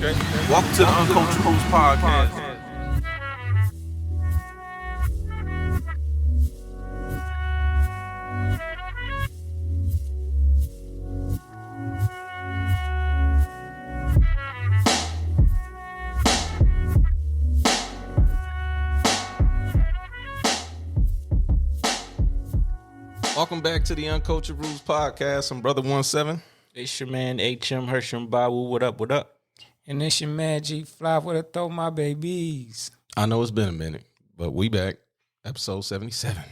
Welcome to the Uncultured podcast. Welcome back to the Uncultured Rules podcast. I'm Brother 17. It's your man HM Hersham Bawu. What up? What up? And it's your man G Fly with a throw my babies. I know it's been a minute, but we back. Episode 77. We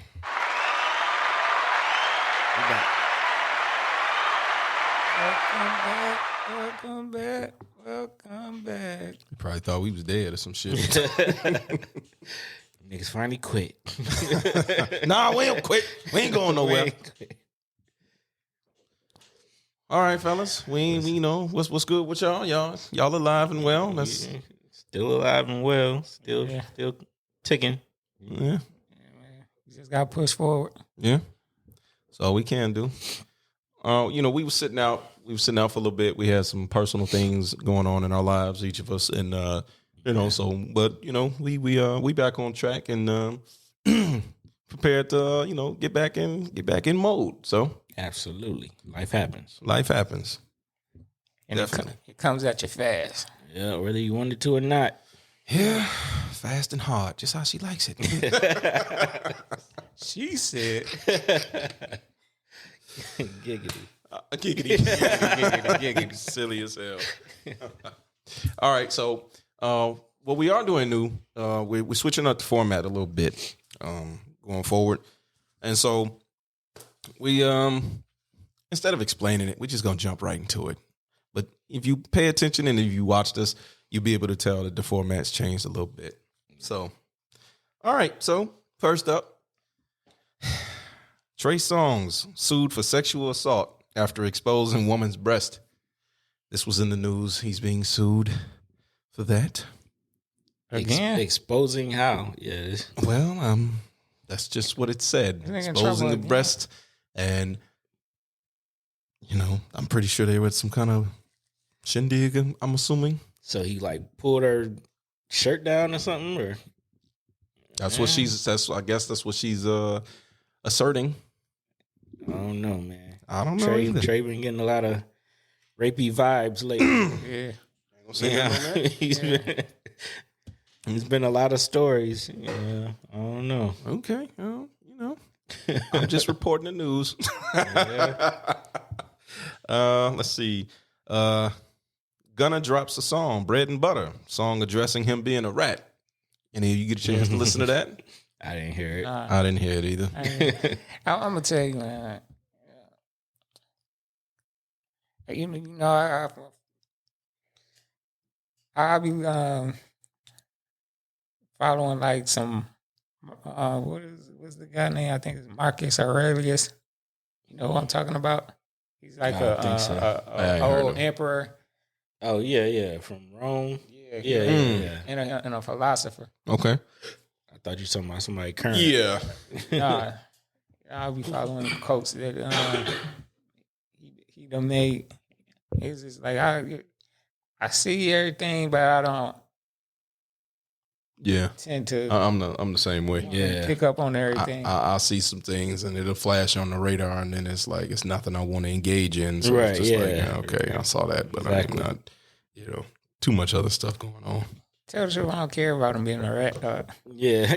back. Welcome back. You probably thought we was dead or some shit. Niggas finally quit. Nah, we ain't quit. We ain't going nowhere. All right, fellas. We you know what's good with y'all. Y'all alive and well. That's Still alive and well. Still ticking. yeah. You just got to push forward. Yeah. That's all we can do. We were sitting out for a little bit. We had some personal things going on in our lives, each of us, and we back on track and prepared to get back in mode. So Absolutely. Life happens. And Definitely. it comes at you fast. Yeah, whether you wanted to or not. Yeah, fast and hard, just how she likes it. She said. Giggity. Giggity. Silly as hell. All right, so what we are doing new, we're switching up the format a little bit going forward. And so we, instead of explaining it, we're just going to jump right into it. But if you pay attention and if you watched us, you'll be able to tell that the format's changed a little bit. So, all right, so first up, Trey Songz sued for sexual assault after exposing woman's breast. This was in the news. He's being sued for that. Again? Exposing how? Yes. Well, that's just what it said. He's in Exposing trouble the again. breast, and I'm pretty sure they were at some kind of shindig. I'm assuming So he pulled her shirt down or something, or that's what she's. I guess that's what she's asserting. I don't know, man. I don't know either. Trey been getting a lot of rapey vibes lately. Yeah. He's been a lot of stories. Yeah, I don't know. Okay, well, I'm just reporting the news. Let's see. Gunna drops a song, Bread and Butter, song addressing him being a rat. Any of you get a chance to listen to that? I didn't hear it. I didn't hear it either. I'm going to tell you, man. I'll be following some what's the guy name? I think it's Marcus Aurelius. You know who I'm talking about? He's like I think so. a old emperor. Oh yeah, from Rome. Yeah. And a philosopher. Okay. I thought you were talking about somebody current. Yeah. Nah, I'll be following the quotes that he done made. It's just like I see everything, but I don't tend to. I'm the same way. Yeah. pick up on everything. I'll see some things and it'll flash on the radar, and then it's like it's nothing I want to engage in. So Right, it's just yeah. okay, I saw that, but Exactly. I'm not, too much other stuff going on. Tell the truth, I don't care about him being a rat. Yeah.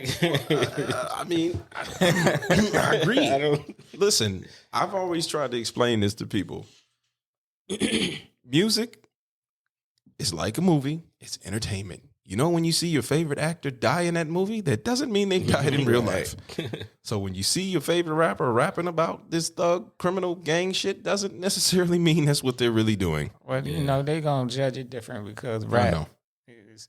I mean, I agree. I don't. Listen, I've always tried to explain this to people. Music is like a movie. It's entertainment. When you see your favorite actor die in that movie, that doesn't mean they died in real life. So when you see your favorite rapper rapping about this thug, criminal, gang shit, doesn't necessarily mean that's what they're really doing. Well, they gonna judge it different because I rap know. is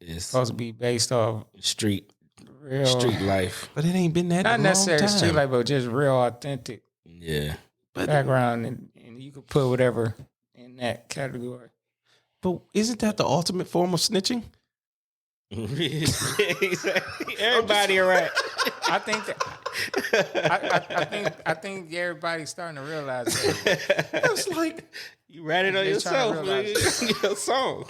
It's supposed to be based off street real, life. But it ain't been that not long necessarily time. street life, but just real authentic Yeah. But, background, and you could put whatever in that category. but isn't that the ultimate form of snitching? Exactly. Everybody around. I think that I think everybody's starting to realize that. That's like You write it on They trying yourself, to realize nigga. Your song.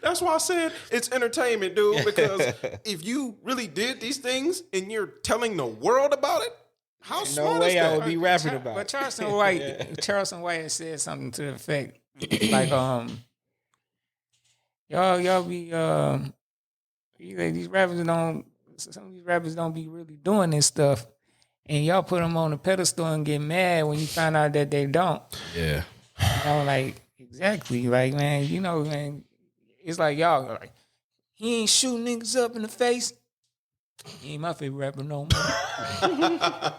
That's why I said it's entertainment, dude. Because if you really did these things and you're telling the world about it, how smart way is that? I would be rapping about But it. Charleston White, Charleston White had said something to the effect like, y'all be these rappers don't. Some of these rappers don't be really doing this stuff, and y'all put them on a pedestal and get mad when you find out that they don't. Yeah. Like exactly, like man, man, it's like y'all like he ain't shooting niggas up in the face. He ain't my favorite rapper no more.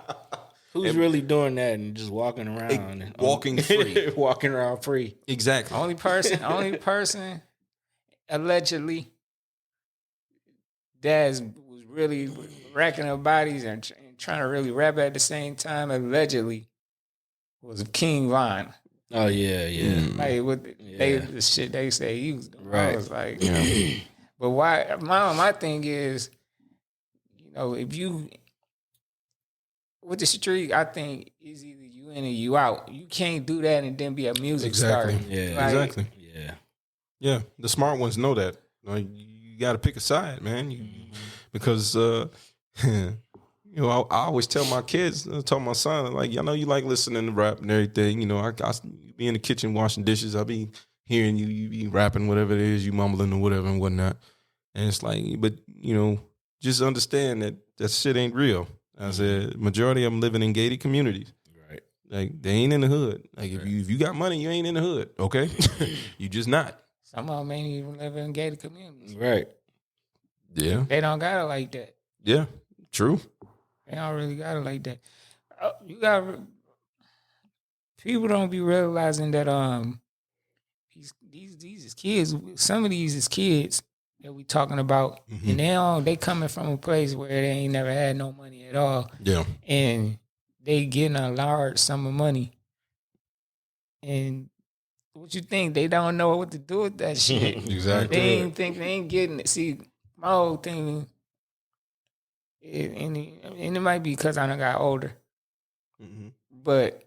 Who's really doing that and just walking around? And, walking free. walking around free. Exactly. Only person, allegedly, that was really racking up bodies and trying to really rap at the same time, allegedly, was King Von. Oh yeah. Like with the shit they say he was doing. Right. I was like, but why? My thing is, if you with the street, I think it's either you in or you out. You can't do that and then be a music star. Yeah. Like, Exactly. Yeah. Yeah. The smart ones know that. Like, you got to pick a side, man. Because I always tell my kids, I tell my son, like, I know you like listening to rap and everything. I be in the kitchen washing dishes. I'll be hearing you be rapping whatever it is, you mumbling or whatever and whatnot. And it's like, but just understand that shit ain't real. I said, majority of them living in gated communities. Right. Like, they ain't in the hood. Like, if you got money, you ain't in the hood. Okay, you just not. some of them ain't even living in gated communities. Right. Yeah. They don't got it like that. Yeah. True. They don't really got it like that. People don't be realizing that these is kids. Some of these is kids that we talking about, and they coming from a place where they ain't never had no money at all. Yeah. And they getting a large sum of money. And what you think? They don't know what to do with that shit. Exactly. They ain't getting it. See, my whole thing, and it might be because I done got older, but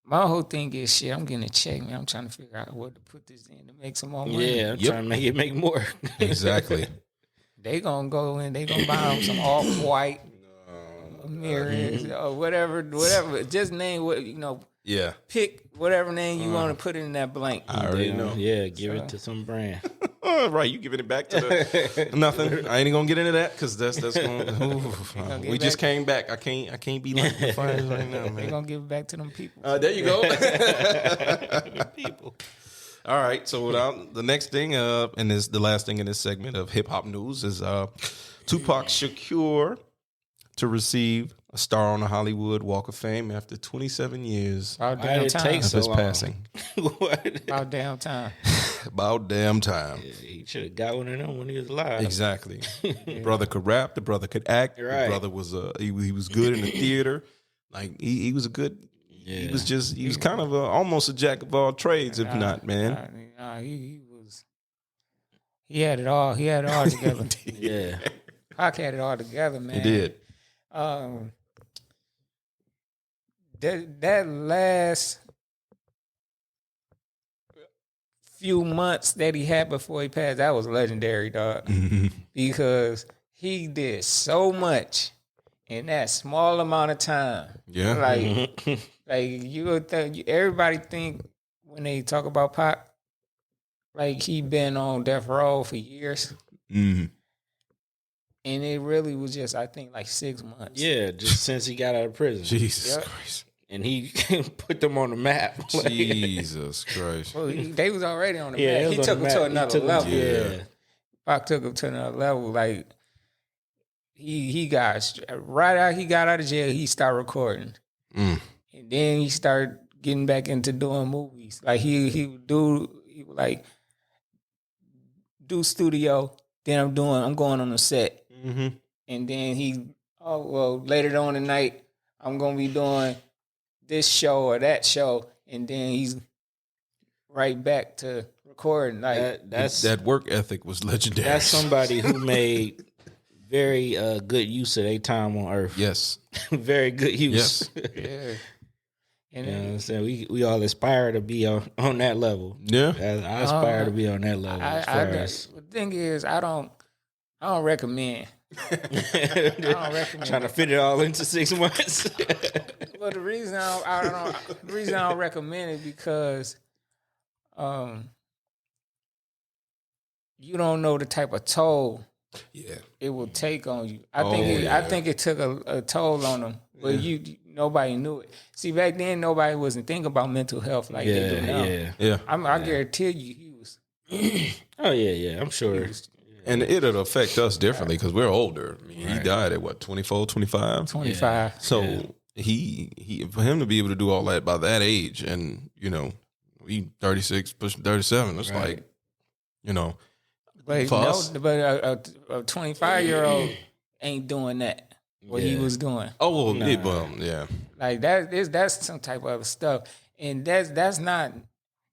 my whole thing is shit. I'm getting a check, man. I'm trying to figure out what to put this in to make some more money. Yeah, I'm trying to make more. Exactly. They gonna go in. They gonna buy them some off-white mirrors or whatever. Just name what Yeah. Pick whatever name you want to put in that blank. I already know. Yeah, give it to some brand. Right, you giving it back to the nothing. I ain't gonna get into that because that's going. We just came back. I can't be like the fires right now, They man. gonna give it back to them people. There you go. People. All right. So the next thing, and this the last thing in this segment of hip hop news is Tupac Shakur to receive a star on the Hollywood Walk of Fame after 27 years About Why damn did it time. take of so his long? passing. What? About damn time. About damn time. He should have got one of them when he was alive. Exactly. The brother could rap. The brother could act. Right. The brother was he was good in the theater. Like he was a good. He was kind of almost a jack of all trades, if not, man. He had it all. He had it all together. Yeah. Pac had it all together, man. He did. That last few months that he had before he passed, that was legendary, dog. Because he did so much in that small amount of time. Yeah. Like you would think, everybody think when they talk about Pac, like he been on death row for years. Mm-hmm. And it really was just, I think, like 6 months. Yeah, just since he got out of prison. Jesus Yep. Christ. And he put them on the map. Jesus Christ. Well, they was already on the Yeah, map. He took them to another level. Yeah. Pac took him to another level. Like he got right out. He got out of jail. He started recording, and then he started getting back into doing movies. Like he would like do studio. Then I'm going on the set, and then later on tonight I'm gonna be doing this show or that show, and then he's right back to recording. Like that work ethic was legendary. That's somebody who made very good use of their time on Earth. Yes. Very good use. Yes. yeah. And You know what then, I'm saying? We all aspire to be on that level. Yeah. I aspire to be on that level. the thing is, I don't recommend. I don't recommend. Trying to fit it all into 6 months. But the reason I don't recommend it because, you don't know the type of toll it will take on you. I think it took a toll on them, but nobody knew it. See, back then nobody wasn't thinking about mental health like they do now. Yeah. I guarantee you, he was. Oh yeah, I'm sure. And it'll affect us differently because we're older. I mean, he died at what, 24, 25? 25. So he for him to be able to do all that by that age, and he 36 pushing 37. It's like, But for us. a 25-year-old ain't doing that. What he was doing. Oh well, yeah. Like that's some type of stuff, and that's not.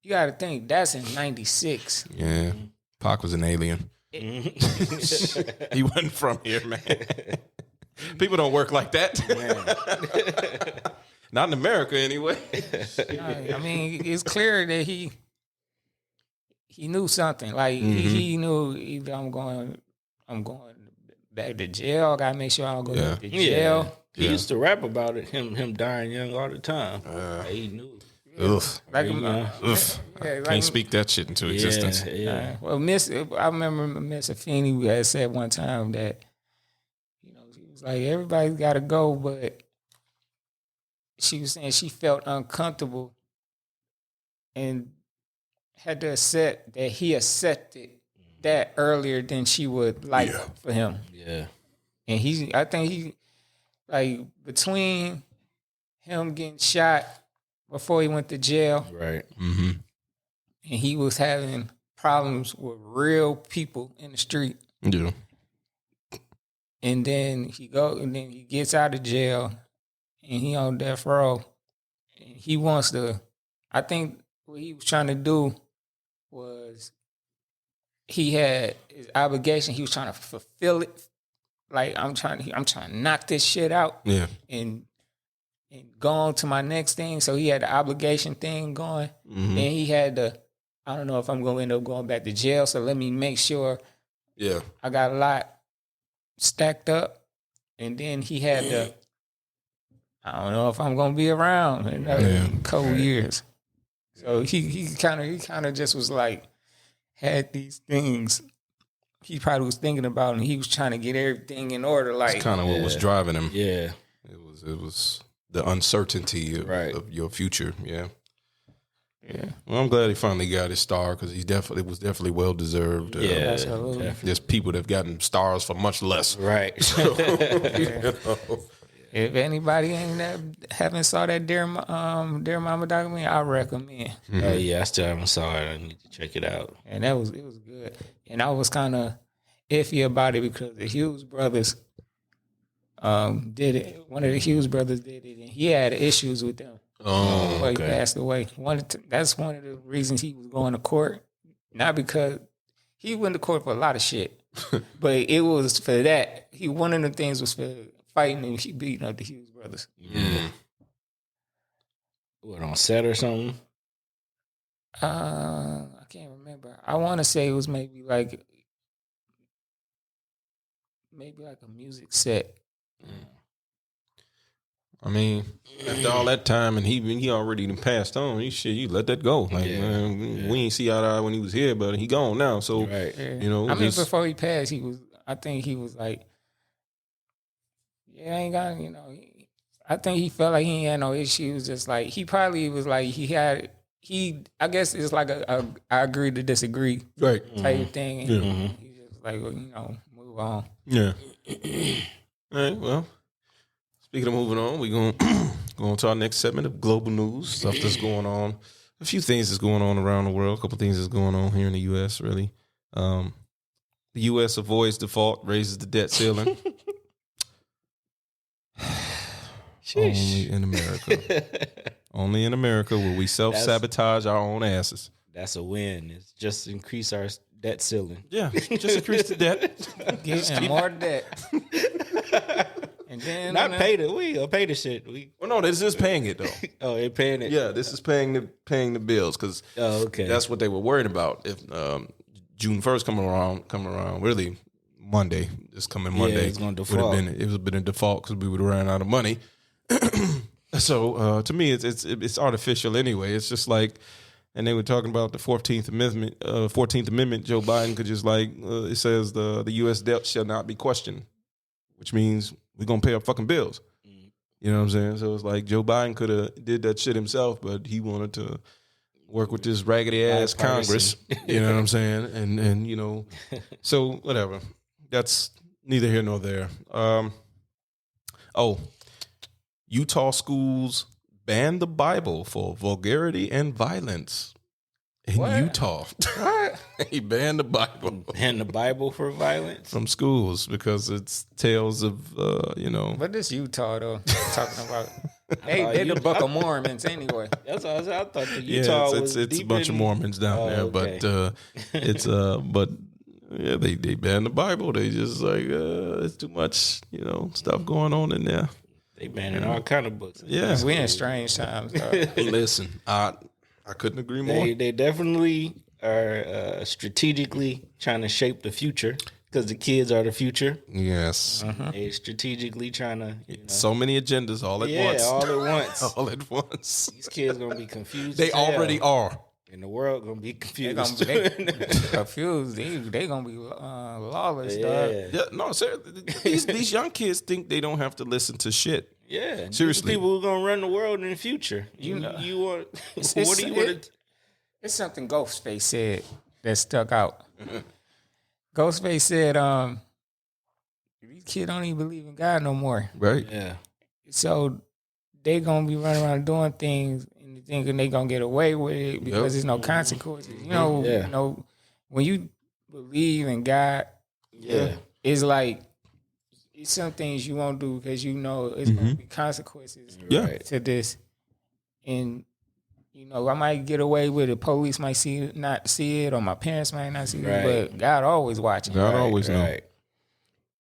You got to think that's in '96. Yeah, Pac was an alien. He wasn't from here, man. People don't work like that. Not in America, anyway. I mean, it's clear that he knew something. Like he knew either I'm going back to jail. I gotta make sure I don't go back to jail. Yeah. He used to rap about it. Him dying young all the time. He knew. Ugh. Like, Can't speak that shit into existence. Yeah. Well, I remember Miss Afeni had said one time that, she was like, everybody's got to go, but she was saying she felt uncomfortable and had to accept that he accepted that earlier than she would like for him. Yeah. And I think he, like, between him getting shot before he went to jail, Right. Mm-hmm. and he was having problems with real people in the street. Yeah. And then he gets out of jail, and he on death row. And he wants to. I think what he was trying to do was he had his obligation. He was trying to fulfill it. Like I'm trying to knock this shit out. Yeah. And go on to my next thing. So he had the obligation thing going. Mm-hmm. Then he had I don't know if I'm going to end up going back to jail. So let me make sure I got a lot stacked up. And then he had I don't know if I'm going to be around in another couple years. So he kind of just was like, had these things he probably was thinking about, and he was trying to get everything in order. Like, That's kind of what was driving him. Yeah. It was the uncertainty of your future. Yeah. Yeah. Well, I'm glad he finally got his star because he was definitely well deserved. Absolutely. There's people that've gotten stars for much less. Right. So, If anybody haven't saw that Dear Mama documentary, I recommend. Oh yeah, I still haven't saw it. I need to check it out. And it was good. And I was kind of iffy about it because the Hughes brothers did it. One of the Hughes brothers did it, and he had issues with them. Oh, Before he passed away. That's one of the reasons he was going to court. Not because he went to court for a lot of shit, but it was for that. One of the things was for fighting and he beating up the Hughes brothers. What, on set or something? I can't remember. I want to say it was maybe like a music set. I mean, after all that time, and he already done passed on. You let that go. Like, man, we ain't see eye to eye when he was here, but he gone now. So, I mean, before he passed, I think he was like, I ain't got, I think he felt like he ain't had no issues. Just like, he probably was like, I guess it's like I agree to disagree type thing. And he just like, move on. Yeah. All right, well. Speaking of moving on, we're going to go on to our next segment of global news, stuff that's going on. A few things that's going on around the world, a couple things that's going on here in the U.S., really. The U.S. avoids default, raises the debt ceiling. Only in America. Only in America will we self-sabotage our own asses. That's a win. It's just increase our debt ceiling. Yeah, just increase the debt. Give him more debt. And then Not pay the pay the shit. Well, no, this is paying it though. Oh, they're paying it. Yeah, this is paying the bills because okay. that's what they were worried about. If June 1st coming around, really Monday, this coming Monday, it's gonna would have default. been it would have been a default because we would have ran out of money. So to me, it's artificial anyway. It's just like, and they were talking about the 14th Amendment. 14th Amendment. Joe Biden could just it says the U.S. debt shall not be questioned, which means we're gonna pay our fucking bills. You know what I'm saying? So it's like Joe Biden could have did that shit himself, but he wanted to work with this raggedy ass Congress. You know what I'm saying? And so whatever. That's neither here nor there. Utah schools ban the Bible for vulgarity and violence. In Utah. What? He banned the Bible. And the Bible for violence From schools because it's tales of, What is Utah though talking about? They the Book of Mormons anyway. That's what I said. I thought the Utah was it's a deep bunch of in- Mormons down there, okay. but they banned the Bible. They just like it's too much, stuff going on in there. They banning all kind of books. Yeah, We in strange times. Though. listen, I couldn't agree more. They definitely are strategically trying to shape the future because the kids are the future. Yes, They strategically trying to, so many agendas all at once. all at once. all at once. These kids gonna be confused. They as hell. already are. And the world gonna be They confused. gonna be confused. They gonna be lawless. Dog. Yeah, no, seriously. These young kids think they don't have to listen to shit. Yeah, these Seriously. people who are gonna run the world in the future. You want? What do you want? It's something Ghostface said that stuck out. Ghostface said, "These kids don't even believe in God no more. Right? Yeah, So they gonna be running around doing things and thinking they gonna get away with it because there's no consequences. Yeah. When you believe in God, yeah, it's like it's some things you won't do because it's gonna be consequences Yeah. to this. And I might get away with it. Police might not see it, or my parents might not see Right. it, but God always watching. God always know. right.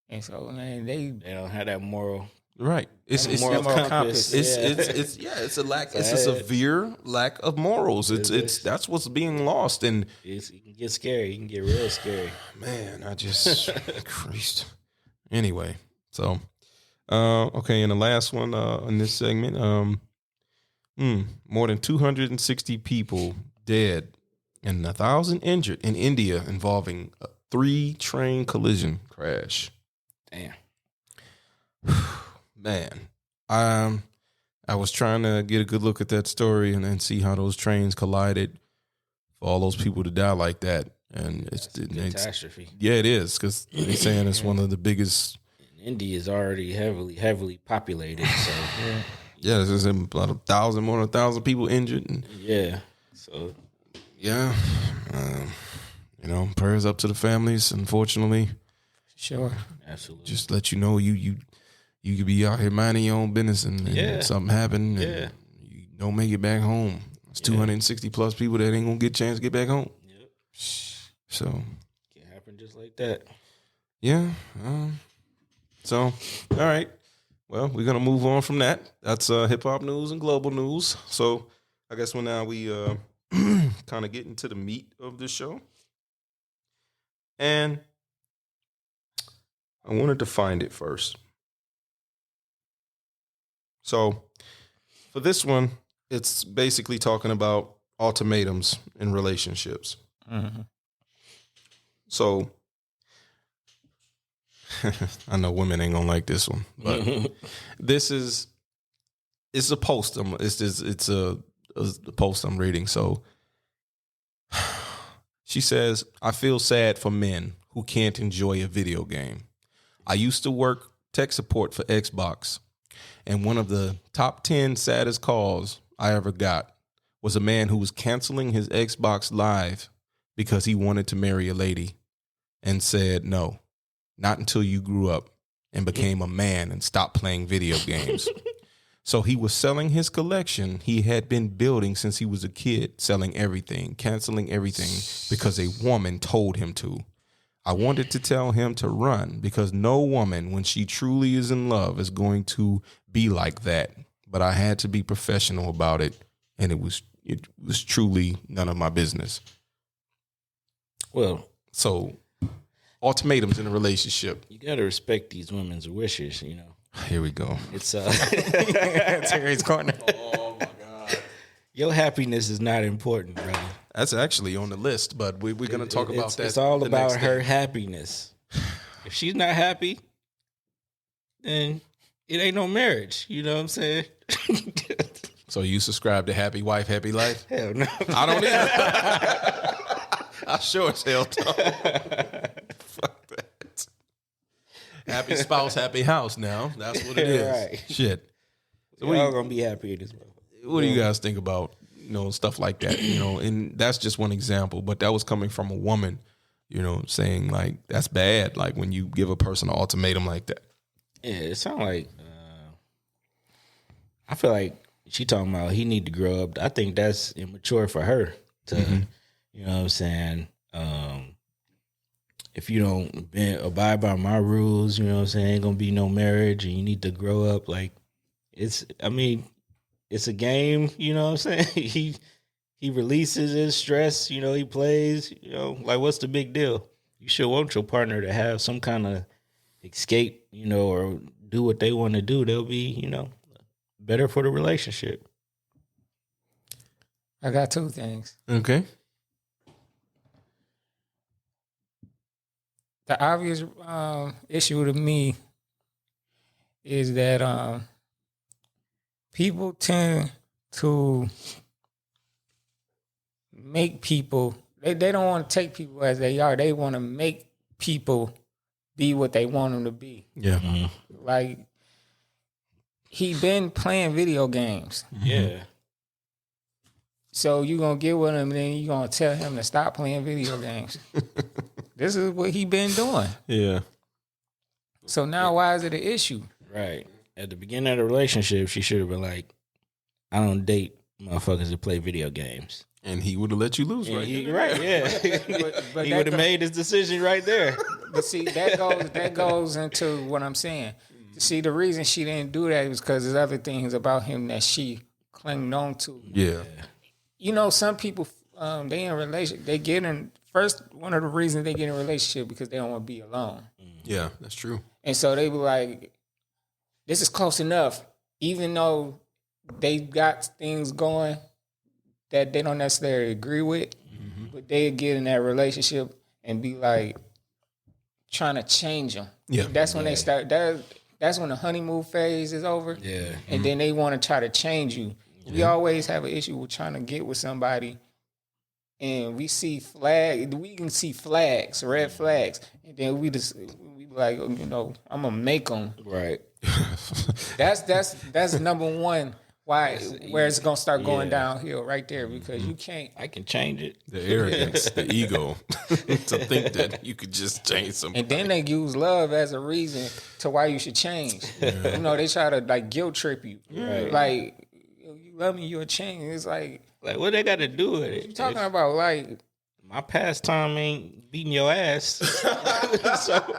And so, man, they They don't have that moral. Right. It's moral moral compass. compass. it's a lack. It's a severe lack of morals. It's that's what's being lost. And It can get scary. You can get real scary. man, I just Christ. Anyway, so okay, and the last one in this segment, more than 260 people dead and 1,000 injured in India involving a 3-train collision crash. Damn. Man, I was trying to get a good look at that story and see how those trains collided for all those people to die like that. And it's Catastrophe. yeah, it is because they're saying it's one of the biggest. India is already heavily populated. So Yeah, there's about 1,000, more than 1,000 people injured. And yeah. So yeah, prayers up to the families. Unfortunately, sure. absolutely. just let you know you could be out here minding your own business and something happened and you don't make it back home. It's 260 plus people that ain't gonna get a chance to get back home. Yep. So Can happen just like that. yeah. So all right. Well, we're gonna move on from that. That's hip hop news and global news. So I guess now we kind of get into the meat of this show. And I wanted to find it first. So for this one, it's basically talking about ultimatums in relationships. Mm-hmm. So I know women ain't gonna like this one, but it's a post. It's a post I'm reading. So she says, "I feel sad for men who can't enjoy a video game. I used to work tech support for Xbox, and one of the top 10 saddest calls I ever got was a man who was canceling his Xbox Live because he wanted to marry a lady and said, no, not until you grew up and became a man and stopped playing video games. So he was selling his collection he had been building since he was a kid, selling everything, canceling everything because a woman told him to. I wanted to tell him to run because no woman, when she truly is in love, is going to be like that. But I had to be professional about it, and it was truly none of my business. Well, so ultimatums in a relationship. You got to respect these women's wishes, Here we go. It's Terry's corner. Oh my God. Your happiness is not important, brother. That's actually on the list, but we're going to talk about that. It's all about her happiness. If she's not happy, then it ain't no marriage. You know what I'm saying? So you subscribe to Happy Wife, Happy Life? Hell no. I don't either. I sure as hell don't. Fuck that. Happy spouse, happy house now. That's what it is. Right. Shit. So We're all going to be happy in this moment. What do you guys think about, stuff like that? And that's just one example, but that was coming from a woman, saying like, that's bad. Like when you give a person an ultimatum like that. Yeah, it sounds like, I feel like she talking about he need to grow up. I think that's immature for her to, you know what I'm saying? If you don't abide by my rules, you know what I'm saying, ain't gonna be no marriage and you need to grow up. Like it's a game, you know what I'm saying? He releases his stress, he plays, like what's the big deal? You should want your partner to have some kind of escape, or do what they want to do. They'll be, better for the relationship. I got two things. Okay. The obvious issue to me is that people tend to make people, they don't want to take people as they are. They want to make people be what they want them to be. Yeah. Mm-hmm. Like, he been playing video games. Yeah. So you going to get with him and then you going to tell him to stop playing video games. This is what he been doing. Yeah. So now why is it an issue? Right. At the beginning of the relationship, she should have been like, I don't date motherfuckers that play video games. And he would have let you lose, right? Yeah. But He would have made his decision right there. But see, that goes into what I'm saying. See, the reason she didn't do that was because there's other things about him that she clinged on to. Yeah. Some people, they in relationship, they get in, first, one of the reasons they get in a relationship because they don't want to be alone. Yeah, that's true. And so they be like, this is close enough, even though they got things going that they don't necessarily agree with, but they get in that relationship and be like trying to change them. Yeah. That's when they start, that's when the honeymoon phase is over. Yeah. And then they want to try to change you. Yeah. We always have an issue with trying to get with somebody and we see we can see flags, red flags. And then we like, I'm going to make them. Right. That's number one. Where it's gonna start going downhill right there because you can't. I can change it. The arrogance, the ego, to think that you could just change something. And then they use love as a reason to why you should change. Yeah. They try to like guilt trip you. Right. Like, you love me, you'll change. It's like what they got to do with it? What you talking about? Like, my pastime ain't beating your ass. So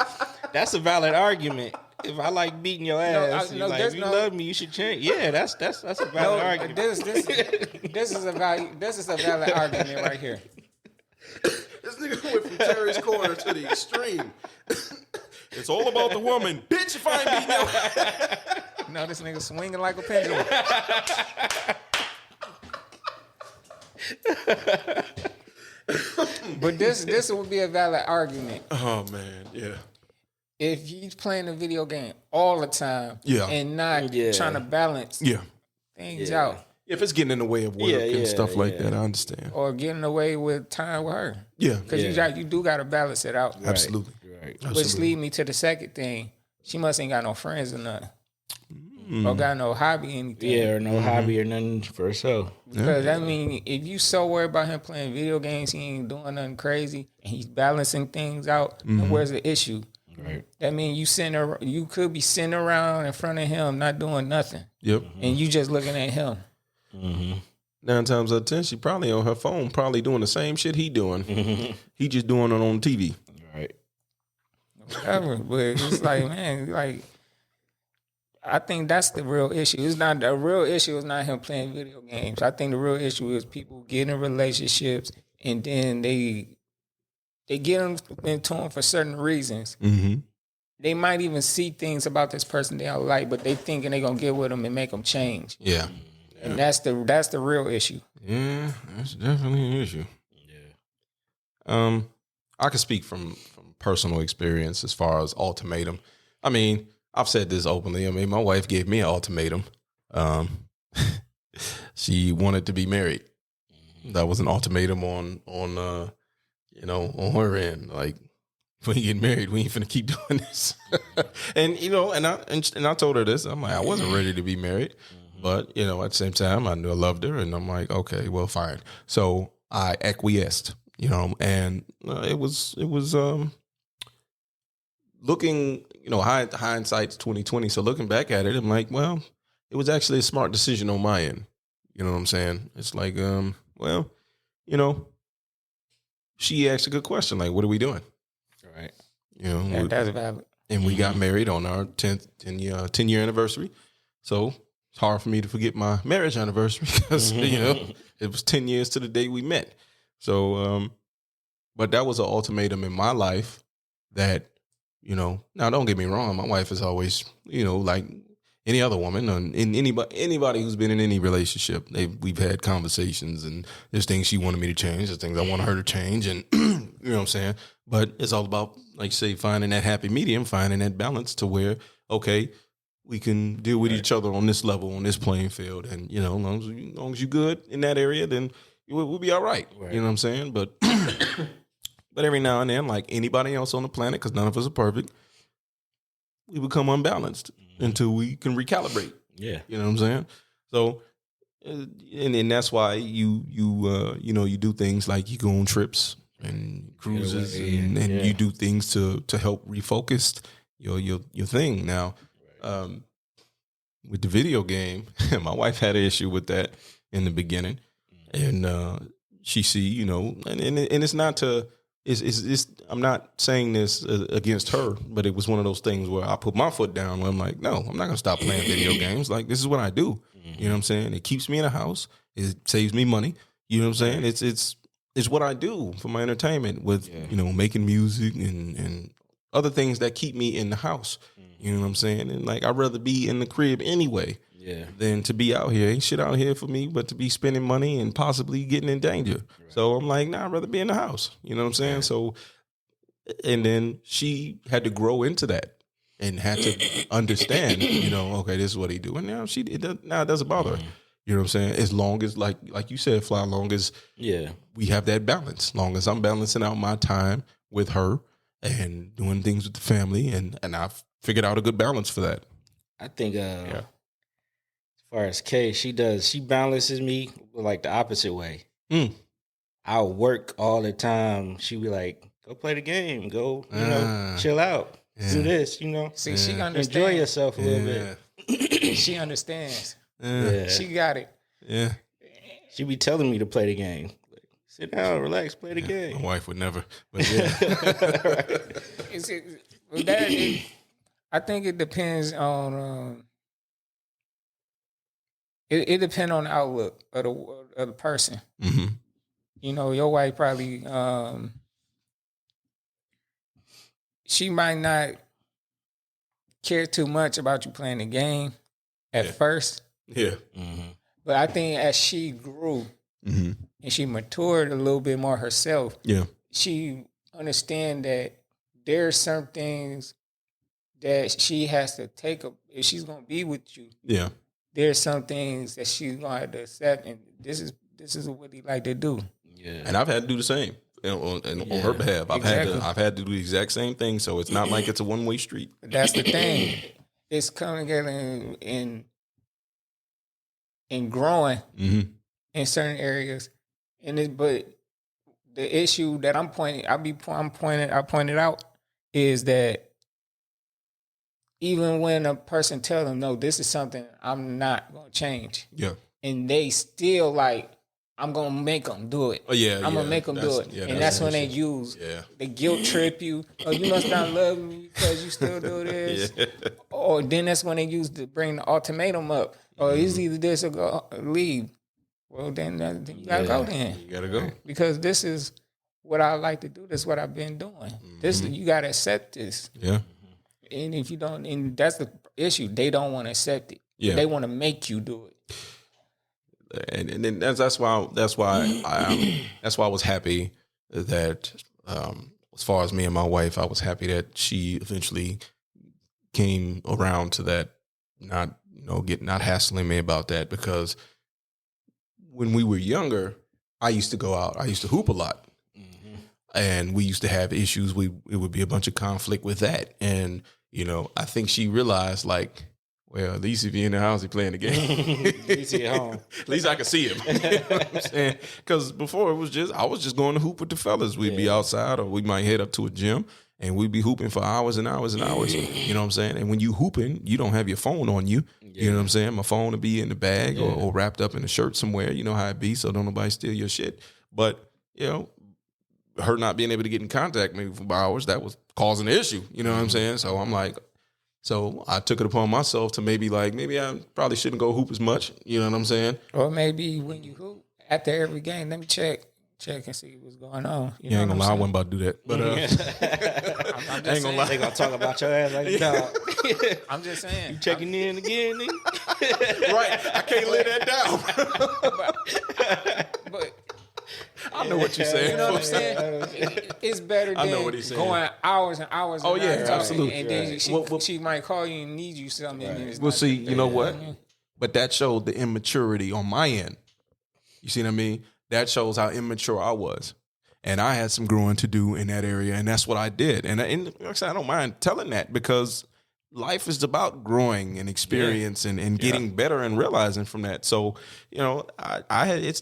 that's a valid argument. If I like beating your ass, if you love me, you should change. Yeah, that's a valid argument. This is a valid argument right here. This nigga went from Terry's corner to the extreme. It's all about the woman, bitch. If I ain't beating your ass. No, this nigga swinging like a pendulum. But this would be a valid argument. Oh man, yeah. If he's playing a video game all the time and not trying to balance things out. If it's getting in the way of work and stuff like that, I understand. Or getting away with time with her. Yeah. Because you do got to balance it out. Right. Absolutely. Right. Which lead me to the second thing. She must ain't got no friends or nothing. Or got no hobby or anything. Yeah, or no hobby or nothing for herself. Because, if you so worried about him playing video games, he ain't doing nothing crazy, and he's balancing things out, then where's the issue? Right. That means you could be sitting around in front of him not doing nothing. Yep. And you just looking at him. 9 times out of 10, she probably on her phone, probably doing the same shit he doing. He just doing it on TV. Right. whatever. But it's like, man, like I think that's the real issue. It's not the real issue. Is not him playing video games. I think the real issue is people get in relationships and then they get into them for certain reasons. Mm-hmm. They might even see things about this person they don't like, but they thinking they gonna get with them and make them change. Yeah. And that's the real issue. Yeah, that's definitely an issue. Yeah. I can speak from personal experience as far as ultimatum. I mean, I've said this openly. I mean, my wife gave me an ultimatum. She wanted to be married. That was an ultimatum on her end. Like, if we get married, we ain't finna keep doing this. And I told her this. I'm like, I wasn't ready to be married, but at the same time, I knew I loved her, and I'm like, okay, well, fine. So I acquiesced. And it was looking, hindsight's 2020. So looking back at it, I'm like, well, it was actually a smart decision on my end. You know what I'm saying? It's like, she asked a good question, like, what are we doing? Right. That's valid. And we got married on our 10 year anniversary. So it's hard for me to forget my marriage anniversary because, it was 10 years to the day we met. So, but that was an ultimatum in my life that, now don't get me wrong. My wife is always, like any other woman and anybody who's been in any relationship, we've had conversations and there's things she wanted me to change. There's things I want her to change. And you know what I'm saying? But it's all about, like say, finding that happy medium, finding that balance to where, okay, we can deal with each other on this level, on this playing field. And, as long as you're good in that area, then we'll be all right. You know what I'm saying? But but every now and then, like anybody else on the planet, because none of us are perfect, we become unbalanced until we can recalibrate. Yeah. You know what I'm saying? So, and that's why you do things like you go on trips and cruises and you do things to help refocus your thing. Now, with the video game, my wife had an issue with that in the beginning, and she see, and it's not to. It's I'm not saying this against her, but it was one of those things where I put my foot down where I'm like, no, I'm not going to stop playing video games. Like, this is what I do. You know what I'm saying? It keeps me in the house. It saves me money. You know what I'm saying? It's what I do for my entertainment with, making music and other things that keep me in the house. You know what I'm saying? And like, I'd rather be in the crib anyway than to be out here. Ain't shit out here for me but to be spending money and possibly getting in danger. Right. So I'm like, nah, I'd rather be in the house. You know what I'm saying? Right. So, and then she had to grow into that and had to understand, okay, this is what he do. And now it doesn't bother her. You know what I'm saying? As long as, like you said, Fly, long as we have that balance, long as I'm balancing out my time with her and doing things with the family, and I've figured out a good balance for that. I think as far as Kay, she balances me like the opposite way. I'll work all the time. She be like, go play the game, go, chill out, do this, See, she understands. Enjoy yourself a little bit. She understands. Yeah. She got it. Yeah. She be telling me to play the game. Like, sit down, relax, play the game. My wife would never. But yeah. I think it depends on. It depends on the outlook of the person. Mm-hmm. Your wife probably she might not care too much about you playing the game at first. Yeah. Mm-hmm. But I think as she grew and she matured a little bit more herself, she understand that there's some things that she has to take up if she's gonna be with you. Yeah. There's some things that she's gonna have to accept, and this is what he like to do. Yeah. And I've had to do the same on her behalf. I've had to do the exact same thing. So it's not like it's a one-way street. That's the thing. It's coming together and growing in certain areas, but the issue that I pointed out is that even when a person tells them, no, this is something I'm not going to change. Yeah. And they still like, I'm gonna make them do it. Oh yeah, I'm gonna make them do it, and that's when they use the guilt trip you. Oh, you must not love me because you still do this. Or then that's when they use to bring the ultimatum up. Or it's either this or go leave. Well, then you gotta go. Then you gotta go because this is what I like to do. This is what I've been doing. This you gotta accept this. Yeah. And if you don't, and that's the issue. They don't want to accept it. Yeah. They want to make you do it. And then that's why I was happy that as far as me and my wife, I was happy that she eventually came around to that, not hassling me about that, because when we were younger, I used to go out, I used to hoop a lot, and we used to have issues. It would be a bunch of conflict with that, and I think she realized like, well, at least if you're in the house, you're playing the game. At least he at home. At least I can see him. You know what I'm saying? Because before I was just going to hoop with the fellas. We'd be outside, or we might head up to a gym, and we'd be hooping for hours and hours and hours. You know what I'm saying? And when you hooping, you don't have your phone on you. You know what I'm saying? My phone will be in the bag or wrapped up in a shirt somewhere. You know how it be, so don't nobody steal your shit. But, her not being able to get in contact with me for hours, that was causing an issue. You know what I'm saying? So I'm like, so I took it upon myself to maybe I probably shouldn't go hoop as much. You know what I'm saying? Or maybe when you hoop, after every game, let me check and see what's going on. You ain't gonna lie, I wasn't about to do that. But I'm I ain't gonna lie. They gonna talk about your ass like dog. I'm just saying. You checking in again, nigga? Right. I can't lay that down. But I know what you're saying. you know what I'm saying? It's better I know than what he's saying. going hours and hours. Oh, and yeah, hours absolutely. And then she might call you and need you something. And it's Well, not see, that you know bad. what? But that showed the immaturity on my end. You see what I mean? That shows how immature I was. And I had some growing to do in that area, and that's what I did. And like I said, I don't mind telling that, because life is about growing and experience and getting better and realizing from that. So, I had, it's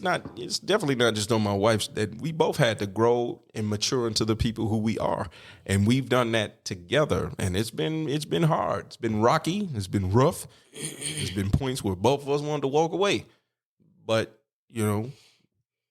definitely not just on my wife's, that we both had to grow and mature into the people who we are. And we've done that together. And it's been hard. It's been rocky. It's been rough. There's been points where both of us wanted to walk away. But,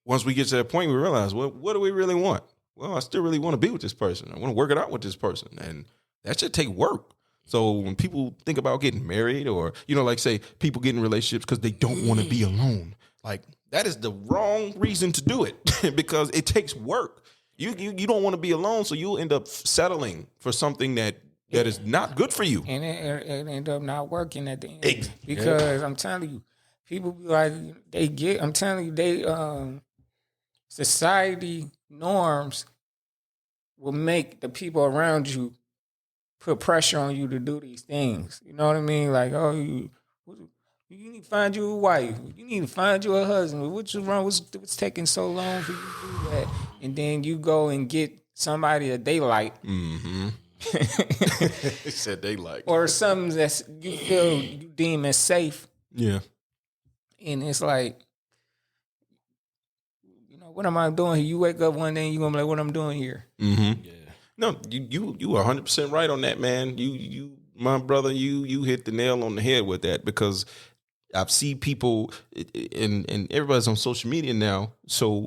once we get to that point, we realize, well, what do we really want? Well, I still really want to be with this person. I want to work it out with this person. And that should take work. So when people think about getting married, or, like say people get in relationships because they don't want to be alone, like that is the wrong reason to do it because it takes work. You don't want to be alone, so you'll end up settling for something that is not good for you. And it end up not working at the end. Because I'm telling you, people be like, I'm telling you, society norms will make the people around you put pressure on you to do these things. You know what I mean? Like, oh, you need to find you a wife. You need to find you a husband. What's wrong? What's taking so long for you to do that? And then you go and get somebody that they like. Mm-hmm. They said they like. Or something that you deem as safe. Yeah. And it's like, what am I doing here? You wake up one day and you're going to be like, what I'm doing here? Mm-hmm. Yeah. No, you are 100% right on that, man. You, my brother, you hit the nail on the head with that, because I've seen people, and everybody's on social media now, so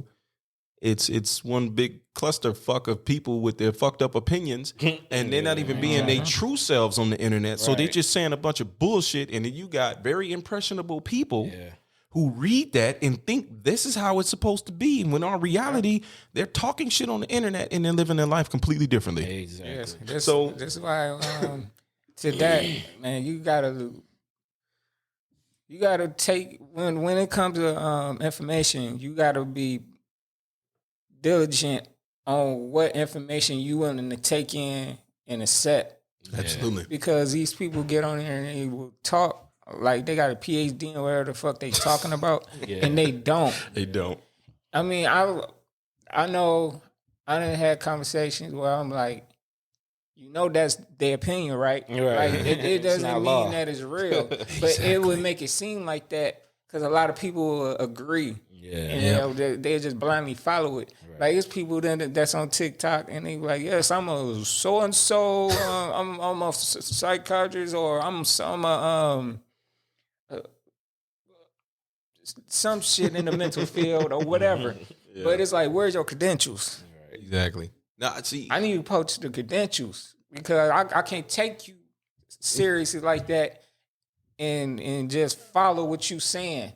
it's one big clusterfuck of people with their fucked up opinions, and they're not even being their true selves on the internet. So they're just saying a bunch of bullshit, and then you got very impressionable people who read that and think this is how it's supposed to be. And when in reality, they're talking shit on the internet and they're living their life completely differently. Exactly. Yes. That's why to that, man, you gotta take, when it comes to information, you gotta be diligent on what information you willing to take in and accept. Absolutely. Because these people get on there and they will talk like they got a PhD in whatever the fuck they talking about, and they don't. They don't. I mean, I know I done had conversations where I'm like, that's their opinion, right? Like, it doesn't mean that it's real, but it would make it seem like that because a lot of people will agree. Yeah, and they just blindly follow it. Right. Like, it's people that's on TikTok and they like, yes, I'm a so and so, I'm a psychiatrist, or I'm a some shit in the mental field or whatever. Yeah. But it's like, where's your credentials? Exactly. Now, see, I need to poach the credentials because I can't take you seriously like that and just follow what you saying.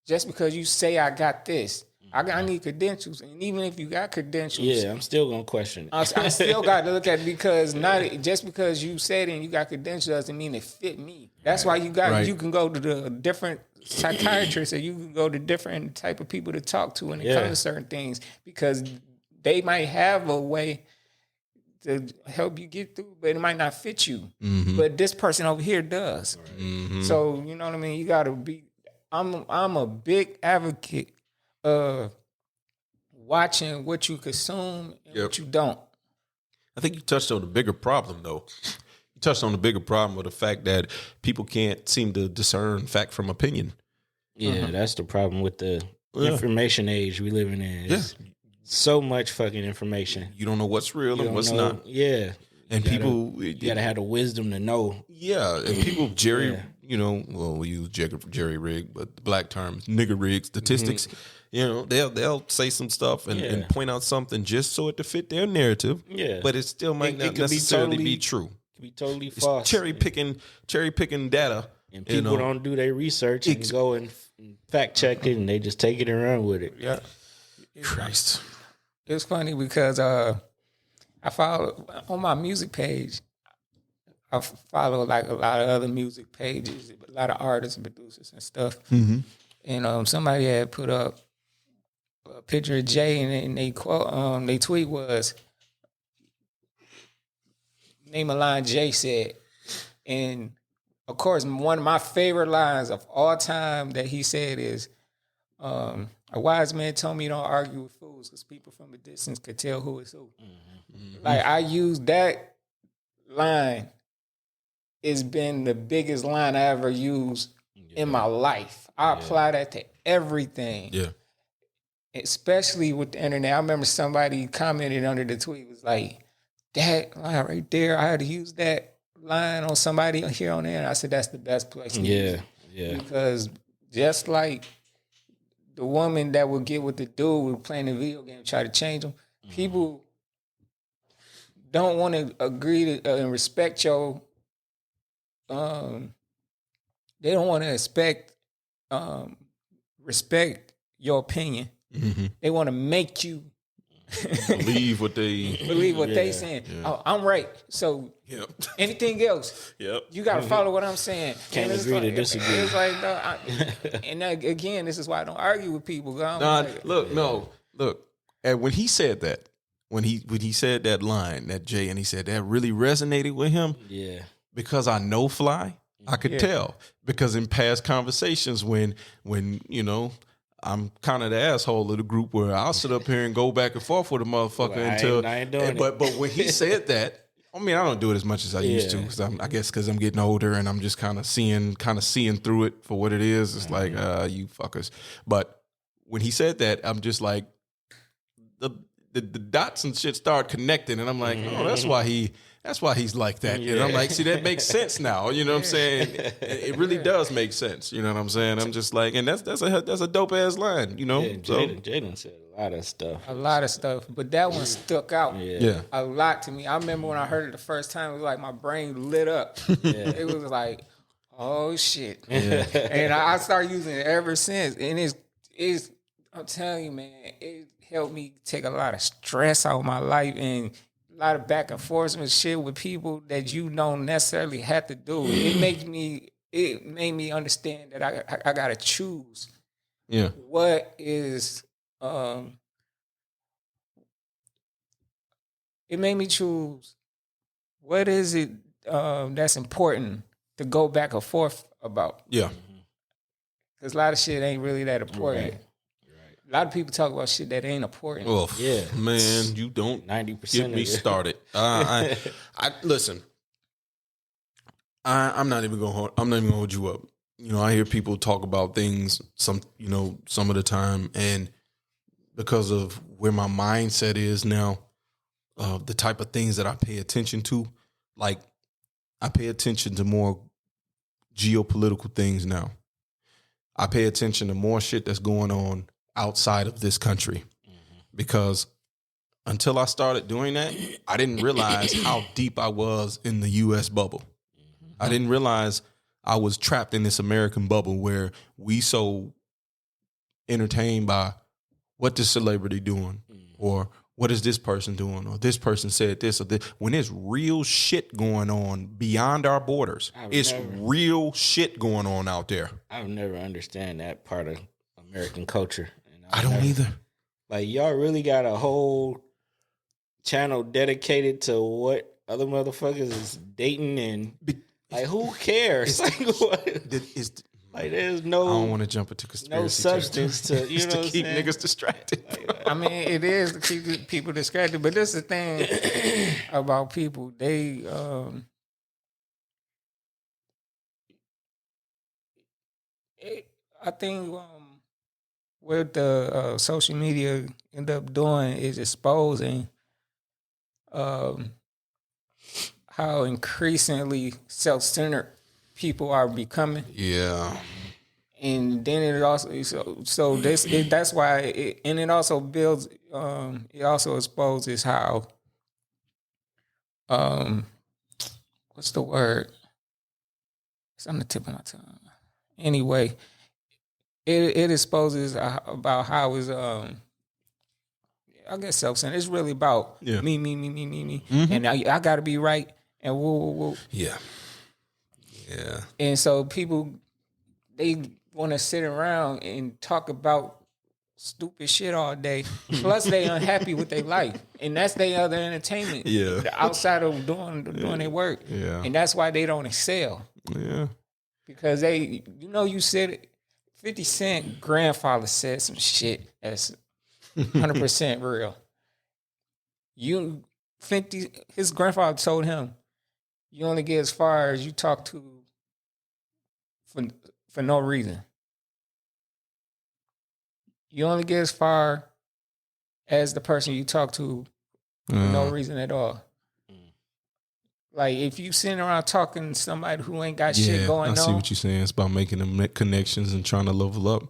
Just because you say I got this. I need credentials. And even if you got credentials, Yeah, I'm still gonna question it. I still got to look at it because not just because you said it and you got credentials doesn't mean it fit me. That's why you can go to the different psychiatrists or you can go to different type of people to talk to when it comes to certain things because they might have a way to help you get through, but it might not fit you. But this person over here does. So you know what I mean. You got to be. I'm a big advocate of watching what you consume and what you don't. I think you touched on the bigger problem, though. You touched on the bigger problem with the fact that people can't seem to discern fact from opinion. Yeah, that's the problem with the information age we living in. It's so much fucking information. You don't know what's real and what's not. Yeah. And you gotta have the wisdom to know. Yeah, and people we use jerry rig, but the black term is nigger rig statistics. They'll say some stuff and point out something just so it to fit their narrative. Yeah, but it still might not necessarily be true. It could be totally false. Cherry picking data, and people don't do their research and go and fact check it, and they just take it and run with it. Yeah, Christ, it's funny because I follow on my music page. I follow like a lot of other music pages, a lot of artists and producers and stuff. And somebody had put up a picture of Jay, and they quote, they tweet was, name a line Jay said, and of course one of my favorite lines of all time that he said is, a wise man told me don't argue with fools because people from a distance could tell who is who. Like I use that line. It's been the biggest line I ever used in my life. I apply that to everything. Yeah. Especially with the internet. I remember somebody commented under the tweet was like, that line right there, I had to use that line on somebody here on there. And I said, that's the best place to use it. Yeah. Because just like the woman that would get with the dude who playing the video game and try to change them, people don't want to agree to and respect your they don't want to respect your opinion. They want to make you believe what they saying. Oh, I'm right. So anything else, you got to follow what I'm saying. Can't agree to disagree. It's like, no, and again, this is why I don't argue with people. Look. And when he said that, when he said that line, that Jay, and he said that really resonated with him. Yeah. Because I know Fly, I could tell. Because in past conversations, when I'm kind of the asshole of the group where I'll sit up here and go back and forth with a motherfucker until. I ain't doing it. But when he said that, I mean, I don't do it as much as I used to. Cause I guess because I'm getting older and I'm just kind of seeing through it for what it is. It's like you fuckers. But when he said that, I'm just like the dots and shit start connecting, and I'm like, oh, that's why he's like that. And I'm like, see, that makes sense now. You know what I'm saying? It really does make sense. You know what I'm saying? I'm just like, and that's a dope ass line. You know, Jaden said a lot of stuff, but that one stuck out a lot to me. I remember when I heard it the first time, it was like my brain lit up. It was like, oh shit, and I started using it ever since. And it's I'm telling you, man, it helped me take a lot of stress out of my life and a lot of back and forth and shit with people that you don't necessarily have to do. It made me understand that I gotta choose. Yeah. What is it made me choose what is it that's important to go back and forth about. Yeah. Because a lot of shit ain't really that important. Right. A lot of people talk about shit that ain't important. Well, man, you don't 90% get me started. I listen. I'm not even gonna hold you up. You know, I hear people talk about things some of the time, and because of where my mindset is now, the type of things that I pay attention to, like I pay attention to more geopolitical things now. I pay attention to more shit that's going on outside of this country because until I started doing that, I didn't realize how deep I was in the U.S. bubble. I didn't realize I was trapped in this American bubble where we so entertained by what this celebrity doing or what is this person doing or this person said this or this. When there's real shit going on beyond our borders, real shit going on out there. I've never understand that part of American culture. And I don't either. Like, y'all really got a whole channel dedicated to what other motherfuckers is dating and like, who cares? Like, what? Like, there's no. I don't want to jump into conspiracy. No substance to, you know, to keep niggas distracted. I mean, it is to keep people distracted, but this is the thing about people. They, I think, what the social media end up doing is exposing, how increasingly self-centered people are becoming. Yeah. And then it also that's why it also builds it also exposes how what's the word? It's on the tip of my tongue. Anyway, it exposes about how is I guess self-centered. It's really about me, Mm-hmm. and I got to be right and woo. Yeah. Yeah. And so people, they want to sit around and talk about stupid shit all day. Plus, they unhappy with their life, and that's their other entertainment. Yeah. Outside of doing their work. Yeah. And that's why they don't excel. Yeah. Because they, you said 50 Cent grandfather said some shit that's 100% real. His grandfather told him, you only get as far as you talk to for no reason. You only get as far as the person you talk to for no reason at all. Like, if you sitting around talking to somebody who ain't got shit going on. I see what you're saying. It's about making them connections and trying to level up.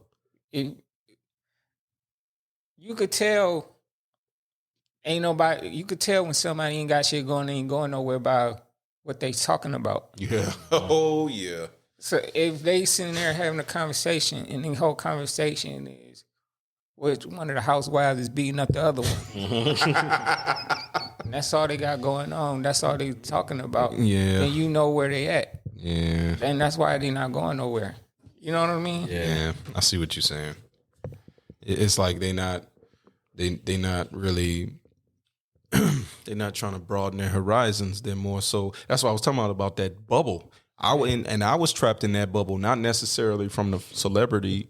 You could tell you could tell when somebody ain't got shit going, they ain't going nowhere by what they talking about. Yeah. Oh, yeah. So if they sitting there having a conversation and the whole conversation is which one of the housewives is beating up the other one. And that's all they got going on. That's all they talking about. Yeah. And you know where they at. Yeah. And that's why they not going nowhere. You know what I mean? Yeah. I see what you're saying. It's like they not really they're not trying to broaden their horizons. They're more so. That's why I was talking about that bubble. I was trapped in that bubble, not necessarily from the celebrity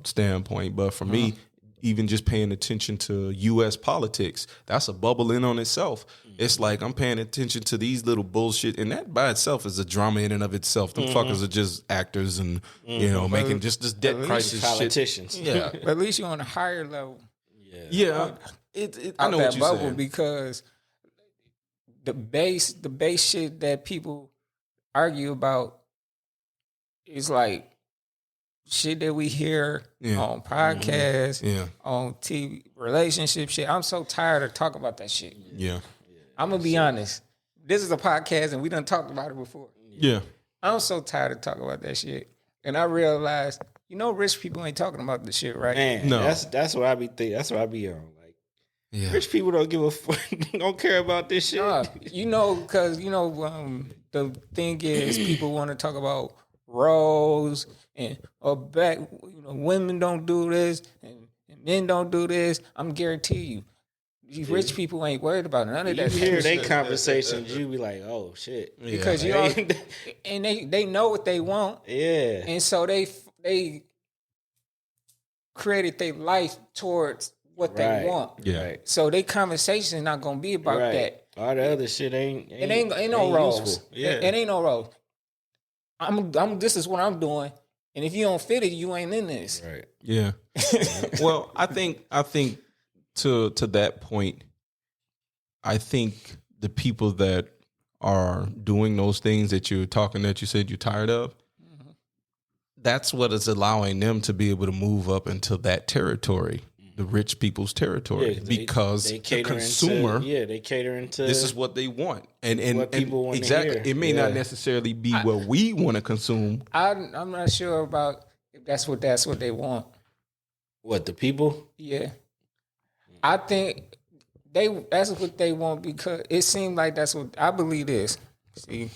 standpoint, but for me, even just paying attention to U.S. politics, that's a bubble in on itself. It's like I'm paying attention to these little bullshit, and that by itself is a drama in and of itself. Them fuckers are just actors and, making just this debt crisis politicians. shit. Yeah. But at least you're on a higher level. Yeah. I know what you're saying. Because the base shit that people argue about is like shit that we hear on podcasts, on TV, relationship shit. I'm so tired of talking about that shit. Yeah. I'm gonna be honest. This is a podcast and we done talked about it before. Yeah. I'm so tired of talking about that shit. And I realized, rich people ain't talking about this shit, right? Man, No. That's what I be thinking. That's what I be on. Like, rich people don't give a fuck, don't care about this shit. Because the thing is, people want to talk about roles and women don't do this and men don't do this. I'm guarantee you, these rich people ain't worried about none of that. You hear they conversations, you be like, oh shit, because and they know what they want, and so they created their life towards what they want. Yeah. Right. So their conversation is not gonna be about that. All the other shit ain't no roles. Useful. Yeah. It ain't no roles. I'm this is what I'm doing. And if you don't fit it, you ain't in this. Right. Yeah. Well, I think to that point, I think the people that are doing those things that you said you're tired of, that's what is allowing them to be able to move up into that territory, the rich people's territory, because they the consumer, they catering to this is what they want, and what people want exactly. to hear. It may not necessarily be what we want to consume. I'm not sure about if that's what they want. What, the people? Yeah, I think that's what they want, because it seems like that's what I believe this. See,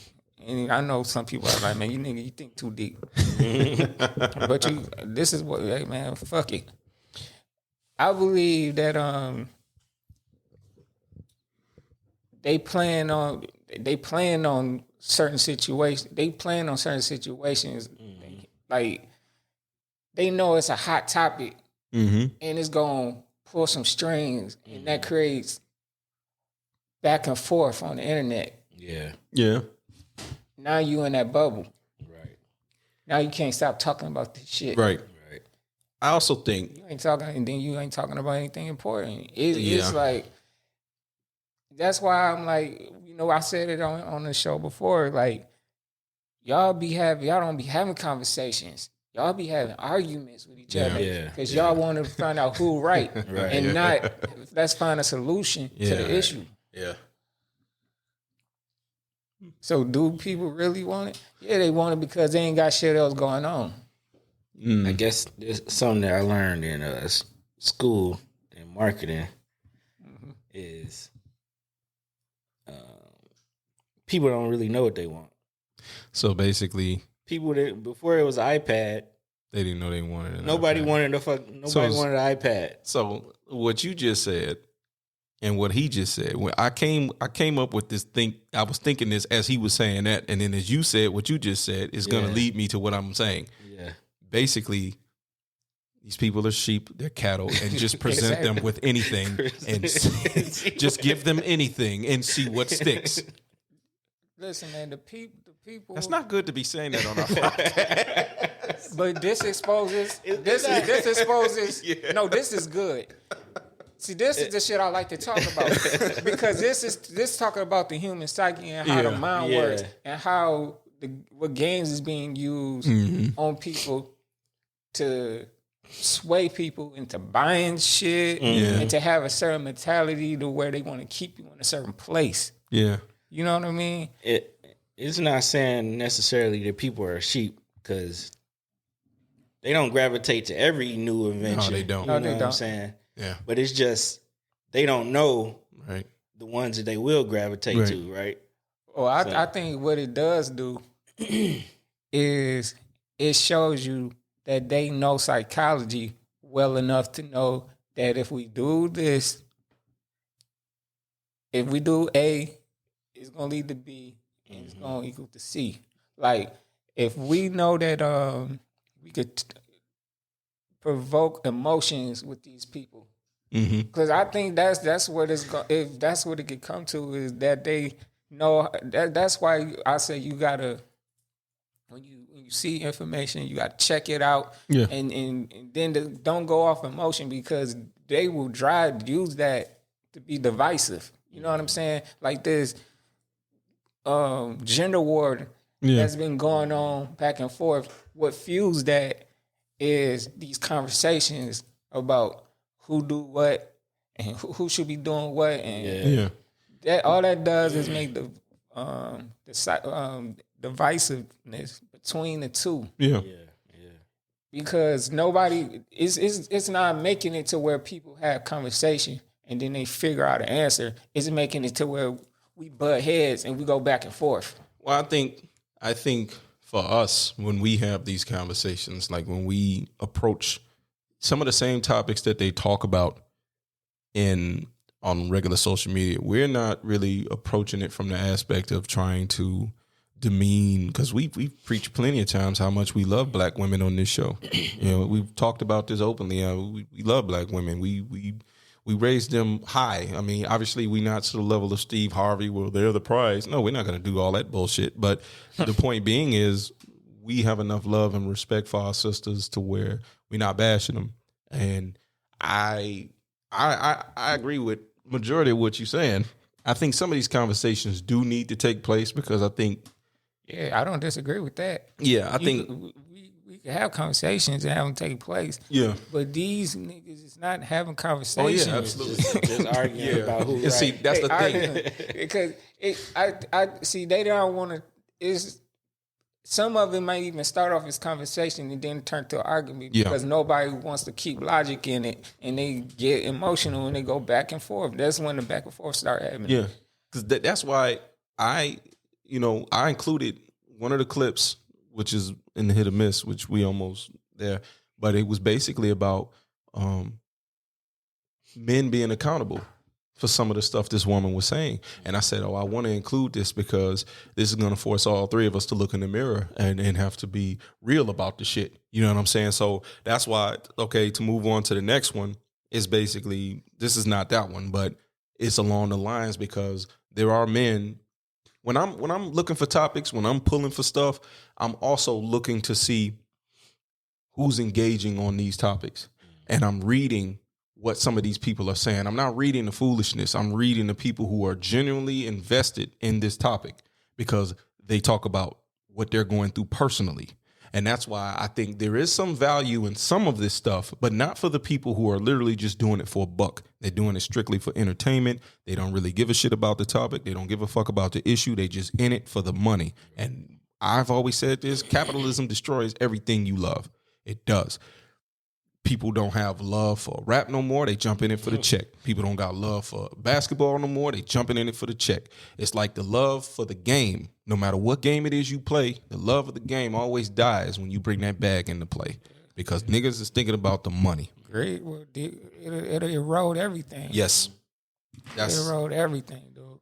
and I know some people are like, man, you think too deep. But this is what, hey man, fuck it. I believe that they plan on certain situations. They plan on certain situations. Like, they know it's a hot topic, and it's gonna pull some strings, and that creates back and forth on the internet. Yeah. Now you in that bubble. Right. Now you can't stop talking about this shit. Right. I also think You ain't talking, and then you ain't talking about anything important. It's like, that's why I'm like, I said it on the show before. Like, y'all don't be having conversations. Y'all be having arguments with each other because y'all want to find out who right, and not let's find a solution to the issue. Yeah. So do people really want it? Yeah, they want it because they ain't got shit else going on. I guess there's something that I learned in school in marketing is people don't really know what they want. So basically, People that before it was an iPad, they didn't know they wanted it. nobody wanted an iPad. So what you just said and what he just said, when I came up with this thing, I was thinking this as he was saying that, and then as you said what you just said is going to lead me to what I'm saying. Yeah. Basically, these people are sheep, they're cattle, and just present them with anything and just give them anything and see what sticks. Listen, man, the people. That's not good to be saying that on our podcast. But this exposes. No, this is good. See, this is the shit I like to talk about, because this talking about the human psyche and how the mind works, and how what games is being used on people to sway people into buying shit and to have a certain mentality to where they want to keep you in a certain place. Yeah. You know what I mean? It's not saying necessarily that people are sheep, because they don't gravitate to every new invention. No, they don't. You know what I'm saying? Yeah. But it's just they don't know Right. the ones that they will gravitate to, right? Well, I think what it does do is it shows you that they know psychology well enough to know that if we do this, if we do A, it's gonna lead to B, and it's gonna equal to C. Like, if we know that we could provoke emotions with these people, because I think that's what it's if that's what it could come to, is that they know that's why I say you gotta, when you see information, you gotta check it out, and then don't go off emotion, because they will use that to be divisive. You know what I'm saying? Like this gender war that's been going on back and forth. What fuels that is these conversations about who do what and who should be doing what, and that all that does is make the divisiveness between the two. Because nobody it's not making it to where people have conversation and then they figure out an answer. It's making it to where we butt heads and we go back and forth. Well, I think for us, when we have these conversations, like when we approach some of the same topics that they talk about on regular social media, we're not really approaching it from the aspect of trying to demean, because we've preached plenty of times how much we love black women on this show. We've talked about this openly. We love black women. We raised them high. I mean, obviously, we're not to the level of Steve Harvey, well, they're the prize. No, we're not going to do all that bullshit. But the point being is, we have enough love and respect for our sisters to where we're not bashing them. And I agree with majority of what you're saying. I think some of these conversations do need to take place, because I think, I don't disagree with that. yeah, I think we we can have conversations and have them take place. Yeah. But these niggas is not having conversations. Oh yeah, absolutely. Just arguing about who. And see, that's the thing. Because I see they don't want to. Is some of it might even start off as conversation and then turn to an argument because nobody wants to keep logic in it, and they get emotional and they go back and forth. That's when the back and forth start happening. Yeah, because that's why I included one of the clips, which is in the hit or miss, which we almost there, but it was basically about men being accountable for some of the stuff this woman was saying. And I said, I want to include this because this is going to force all three of us to look in the mirror and have to be real about the shit. You know what I'm saying? So that's why, okay, to move on to the next one is basically, this is not that one, but it's along the lines because there are men, when I'm looking for topics, when I'm pulling for stuff, I'm also looking to see who's engaging on these topics. And I'm reading what some of these people are saying. I'm not reading the foolishness. I'm reading the people who are genuinely invested in this topic because they talk about what they're going through personally. And that's why I think there is some value in some of this stuff, but not for the people who are literally just doing it for a buck. They're doing it strictly for entertainment. They don't really give a shit about the topic. They don't give a fuck about the issue. They just in it for the money. And I've always said this, capitalism destroys everything you love. It does. People don't have love for rap no more. They jumping in for the check. People don't got love for basketball no more. They jumping in it for the check. It's like the love for the game. No matter what game it is you play, the love of the game always dies when you bring that bag into play because niggas is thinking about the money. Great. Well, it'll erode everything. Yes. It'll erode everything, dude.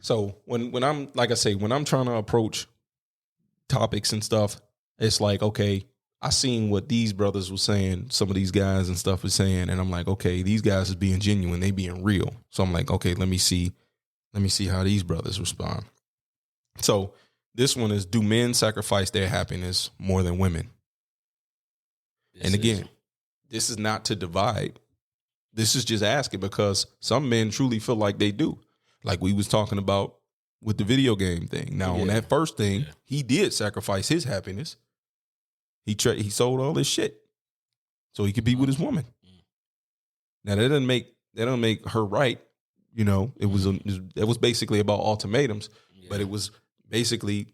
So when I'm, like I say, when I'm trying to approach topics and stuff, it's like, okay, I seen what these brothers were saying, some of these guys and stuff were saying, and I'm like, okay, these guys is being genuine, they being real. So I'm like, okay, let me see how these brothers respond. So this one is, do men sacrifice their happiness more than women? And again, this is not to divide. This is just asking because some men truly feel like they do. Like we was talking about with the video game thing. Now on that first thing, he did sacrifice his happiness. He sold all his shit so he could be with his woman. Now that doesn't make her right. You know, it was basically about ultimatums, but it was basically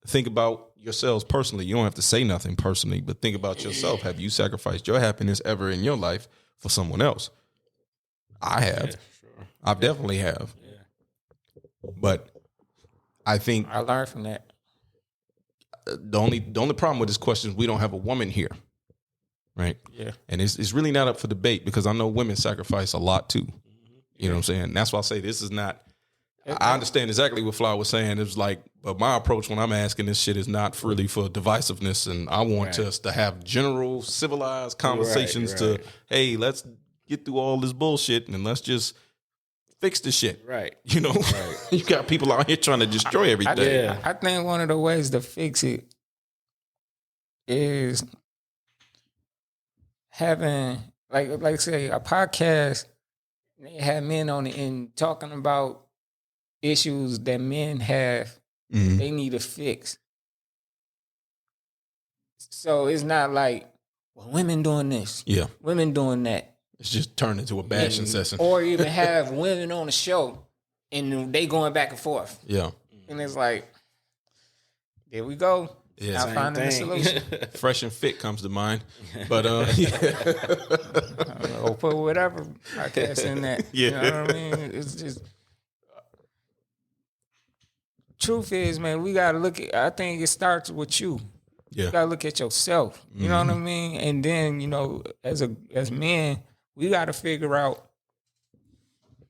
think about yourselves personally. You don't have to say nothing personally, but think about yourself. Have you sacrificed your happiness ever in your life for someone else? I have. Yeah, sure. I definitely have. Yeah. But I think I learned from that. The only problem with this question is we don't have a woman here, right? Yeah, and it's really not up for debate because I know women sacrifice a lot too. You know what I'm saying? That's why I say this is not. I understand exactly what Fly was saying. It was like, but my approach when I'm asking this shit is not really for divisiveness, and I want us to have general civilized conversations. To hey, let's get through all this bullshit and let's just fix the shit. Right. You know, you got people out here trying to destroy everything. I think one of the ways to fix it is having, like say, a podcast. They have men on it and talking about issues that men have. They need to fix. So it's not like, well, women doing this. Yeah. Women doing that. It's just turned into a bashing session. Or even have women on the show and they going back and forth. Yeah. And it's like, there we go. Yeah. Now finding the solution. Fresh and Fit comes to mind. But or put whatever podcast in that. Yeah. You know what I mean? It's just truth is, man, we gotta look at, I think it starts with you. Yeah. You gotta look at yourself. You know what I mean? And then, you know, as men, we got to figure out,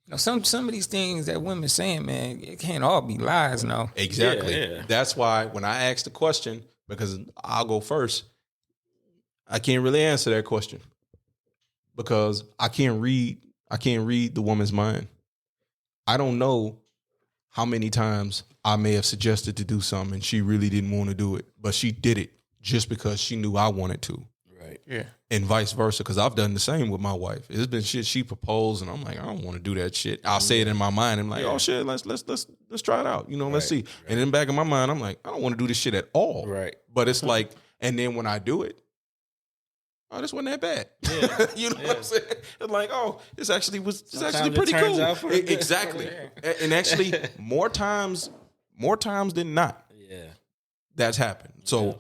you know, some of these things that women saying, man, it can't all be lies now. Exactly. Yeah. That's why when I asked the question, because I'll go first, I can't really answer that question because I can't read the woman's mind. I don't know how many times I may have suggested to do something and she really didn't want to do it, but she did it just because she knew I wanted to. Right. Yeah. And vice versa, because I've done the same with my wife. It's been shit she proposed, and I'm like, I don't want to do that shit. I'll say it in my mind. I'm like, oh shit, let's try it out. You know, let's see. And in the back of my mind, I'm like, I don't want to do this shit at all. Right. But it's like, And then when I do it, oh, this wasn't that bad. Yeah. You know what I'm saying? It's like, oh, it's actually Sometimes it pretty turns cool. out for the good. Exactly. And actually, more times than not, Yeah. that's happened. So Yeah.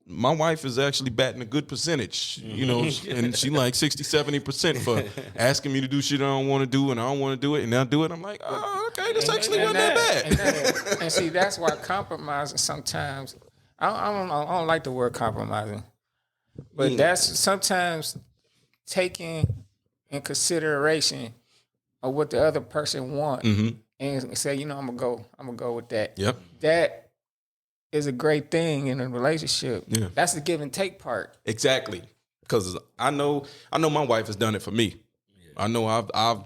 my wife is actually batting a good percentage, you know, and she like 60-70% for asking me to do shit I don't want to do, and I don't want to do it, and I'll do it. I'm like, oh, okay, this actually wasn't that bad. And see, that's why compromising sometimes. I don't like the word compromising, but that's sometimes taking in consideration of what the other person wants, and say, you know, I'm gonna go with that. Yep. That is a great thing in a relationship. Yeah. That's the give and take part. Exactly, because I know my wife has done it for me. I know I've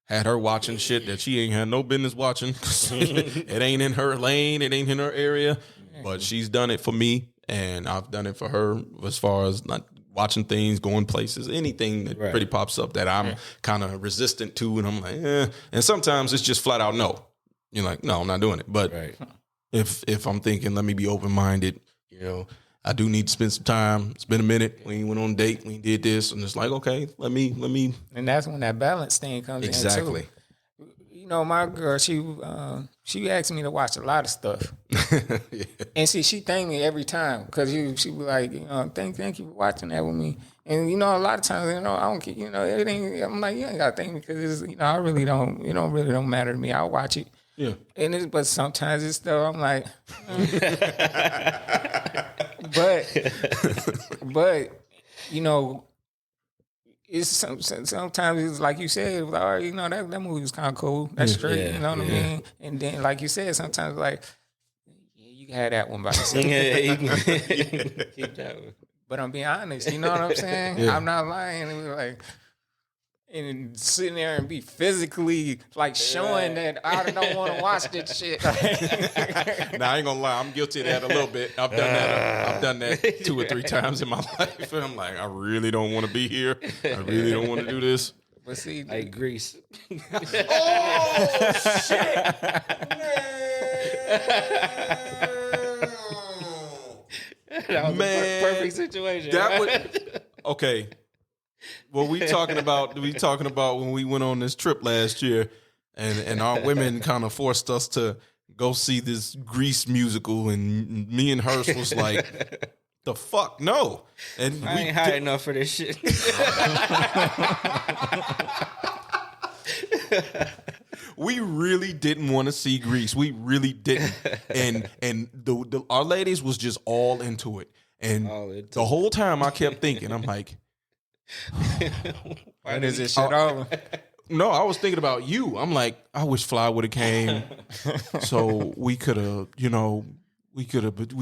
had her watching shit that she ain't had no business watching. It ain't in her lane, it ain't in her area, but she's done it for me, and I've done it for her as far as not watching things, going places, anything that pretty pops up that I'm kind of resistant to, and I'm like, and sometimes it's just flat out no. You're like, no, I'm not doing it, but. If I'm thinking, let me be open-minded, you know, I do need to spend some time. It's been a minute. We went on a date. We did this. And it's like, okay, let me. And that's when that balance thing comes in, too. You know, my girl, she asked me to watch a lot of stuff. Yeah. And see, she thanked me every time because she was like, thank you for watching that with me. And, you know, a lot of times, you know, I don't, you know, everything. I'm like, you ain't got to thank me because, you know, I really don't, you know, really don't matter to me. I'll watch it. Yeah. But sometimes it's still, I'm like, but, you know, it's sometimes it's like you said, all right, you know, that movie was kind of cool. That's straight, you know what I mean? And then, like you said, sometimes like, yeah, you can have that one by yourself. You can keep that one. But I'm being honest, you know what I'm saying? Yeah. I'm not lying. It was like, and sitting there and be physically like showing that I don't want to watch this shit. Now I ain't gonna lie, I'm guilty of that a little bit. I've done that 2 or 3 times in my life, and I'm like, I really don't want to be here. I really don't want to do this. But see, like Grease. Oh shit! That was Man, a perfect situation. That would okay. Well, we talking about when we went on this trip last year, and our women kind of forced us to go see this Grease musical, and me and Hurst was like, the fuck no, and I ain't high enough for this shit. We really didn't want to see Grease. We really didn't, and our ladies was just all into it, and the whole time I kept thinking, I'm like. When is this shit over? No, I was thinking about you. I'm like, I wish Fly would have came, so we could have, you know, but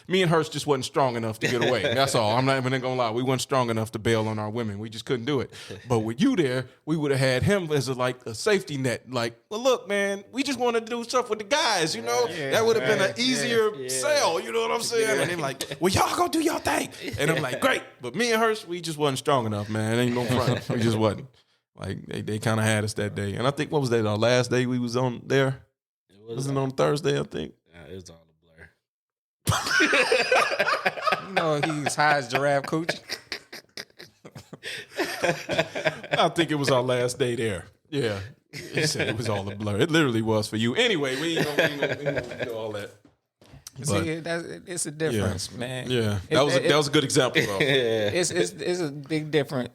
me and Hurst just wasn't strong enough to get away. That's all. I'm not even gonna lie. We weren't strong enough to bail on our women. We just couldn't do it. But with you there, we would have had him as a safety net. Like, well, look, man, we just want to do stuff with the guys. You know, that would have been an easier sell. You know what I'm saying? And they're like, well, y'all go do your thing. And I'm like, great. But me and Hurst, we just wasn't strong enough, man. Ain't no front. We just wasn't. Like they kind of had us that day. And I think what was that? Our last day we was on there. Wasn't on Thursday, I think. Yeah, it was all a blur. You know, he's high as giraffe coochie. I think it was our last day there. Yeah. He said it was all a blur. It literally was for you. Anyway, we ain't gonna do all that. But, see, it's a difference, man. Yeah. That was a good example, though. It's a big difference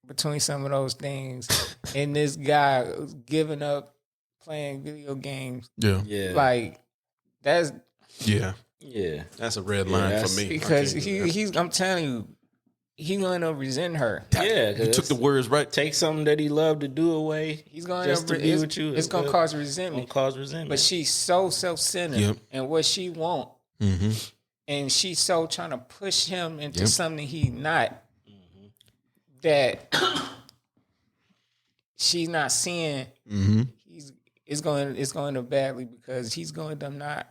between some of those things and this guy who's giving up playing video games. Yeah. Like, that's... Yeah. Yeah. That's a red line for me. Because he's I'm telling you, he's going to resent her. Yeah. He took the words right. Take something that he loved to do away. He's going just to be with you. It's going to cause resentment. But she's so self-centered and what she want. Mm-hmm. And she's so trying to push him into something he's not. That she's not seeing it's going to badly because he's going to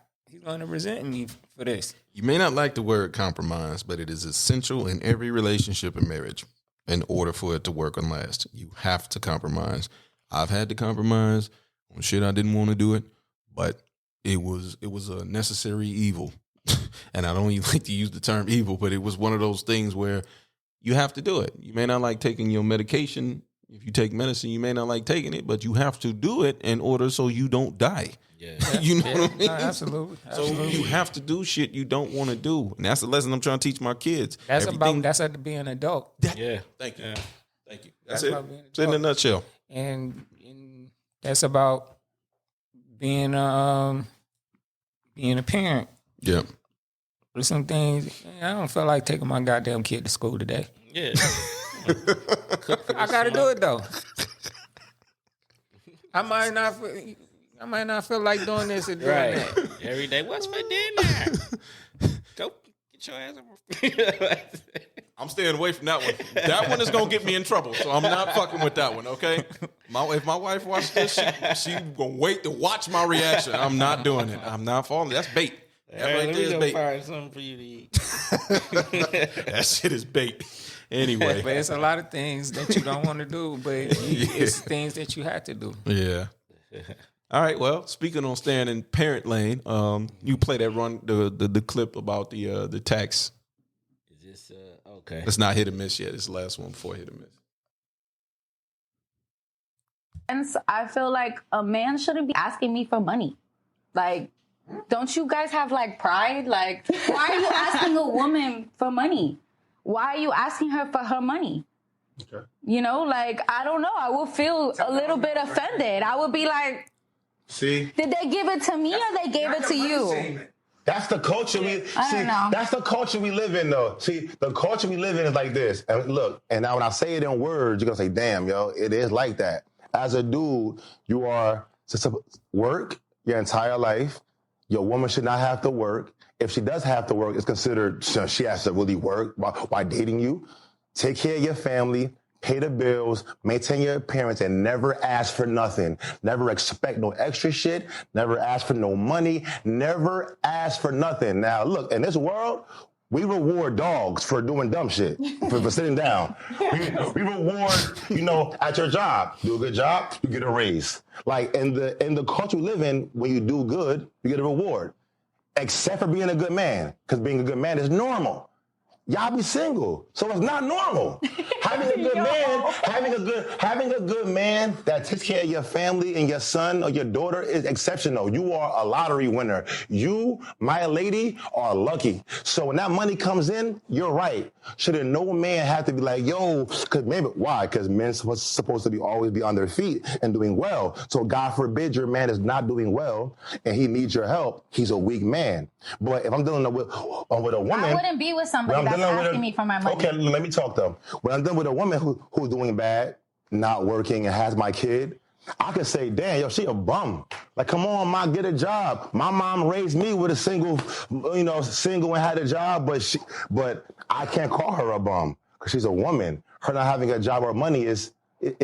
resent me for this. You may not like the word compromise, but it is essential in every relationship and marriage in order for it to work and last. You have to compromise. I've had to compromise on shit I didn't want to do it, but it was a necessary evil. and I don't even like to use the term evil, but it was one of those things where you have to do it. You may not like taking your medication. If you take medicine, you may not like taking it, but you have to do it in order so you don't die. Yeah. You know what I mean? No, absolutely. So you have to do shit you don't want to do. And that's the lesson I'm trying to teach my kids. That's at being an adult. Yeah. Thank you. Yeah. Thank you. That's About it. being an It's in a adult. nutshell. And that's about being a parent. Yeah. There's some things I don't feel like taking my goddamn kid to school today. Yeah. I gotta do it though. I might not feel like doing this or doing Right. that. Every day. What's for dinner? Go get your ass over. I'm staying away from that one. That one is going to get me in trouble. So I'm not fucking with that one, okay? If my wife watched this, she going to wait to watch my reaction. I'm not doing it. I'm not falling. That's bait. That right Let there me is go bait. find something for you to eat. That shit is bait. Anyway. But it's a lot of things that you don't want to do, but it's things that you have to do. Yeah. All right. Well, speaking on staying in parent lane, you play that the clip about the tax. Is this okay? It's not hit or miss yet. It's the last one before hit or miss. And I feel like a man shouldn't be asking me for money. Like, don't you guys have like pride? Like, why are you asking a woman for money? Why are you asking her for her money? Okay. You know, like, I don't know. I would feel a little bit offended. I would be like, See? did they give it to me or they gave it to you? That's the culture that's the culture we live in, though. See, the culture we live in is like this. And look, and now when I say it in words, you're going to say, damn, yo, it is like that. As a dude, you are to work your entire life. Your woman should not have to work. If she does have to work, it's considered she has to really work while dating you. Take care of your family, pay the bills, maintain your appearance, and never ask for nothing. Never expect no extra shit. Never ask for no money. Never ask for nothing. Now, look, in this world, we reward dogs for doing dumb shit, for sitting down. We reward, at your job. Do a good job, you get a raise. Like, in the culture we live in, when you do good, you get a reward. Except for being a good man, because being a good man is normal. Y'all be single, so it's not normal. Having a good man that takes care of your family and your son or your daughter is exceptional. You are a lottery winner. You, my lady, are lucky. So when that money comes in, you're right. Shouldn't no man have to be like, yo, why? Because men supposed to always be on their feet and doing well. So God forbid your man is not doing well and he needs your help. He's a weak man. But if I'm dealing with a woman, I wouldn't be with somebody that's asking me for my money. Okay, let me talk though. When I'm done with a woman who's doing bad, not working, and has my kid, I can say, damn, yo, she a bum. Like, come on, ma, get a job. My mom raised me with a single and had a job, but I can't call her a bum because she's a woman. Her not having a job or money it's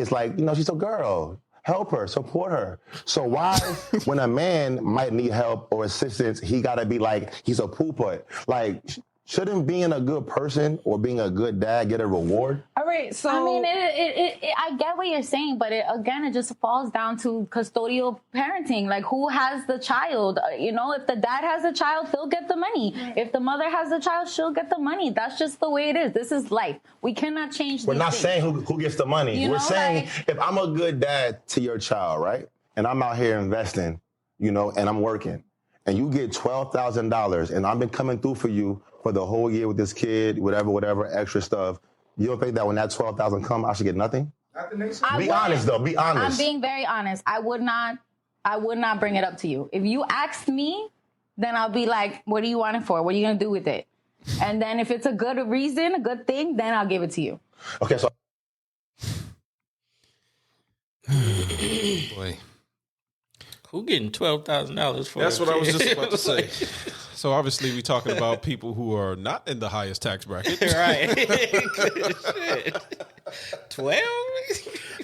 like, she's a girl. Help her, support her. So why, when a man might need help or assistance, he gotta be like, he's a poo-put? Like, shouldn't being a good person or being a good dad get a reward? All right, so I mean, I get what you're saying, but it just falls down to custodial parenting. Like, who has the child? If the dad has a child, he'll get the money. If the mother has a child, she'll get the money. That's just the way it is. This is life. We cannot change. We're not saying who gets the money. We're saying if I'm a good dad to your child, right, and I'm out here investing, and I'm working, and you get $12,000, and I've been coming through for you for the whole year with this kid, whatever, extra stuff. You don't think that when that $12,000 come, I should get nothing? Be honest, though. Be honest. I'm being very honest. I would not bring it up to you. If you asked me, then I'll be like, what do you want it for? What are you going to do with it? And then if it's a good reason, a good thing, then I'll give it to you. Okay, so. Boy. Who getting $12,000 for? That's what I was just about to say. So obviously we're talking about people who are not in the highest tax bracket. Right. Shit. 12?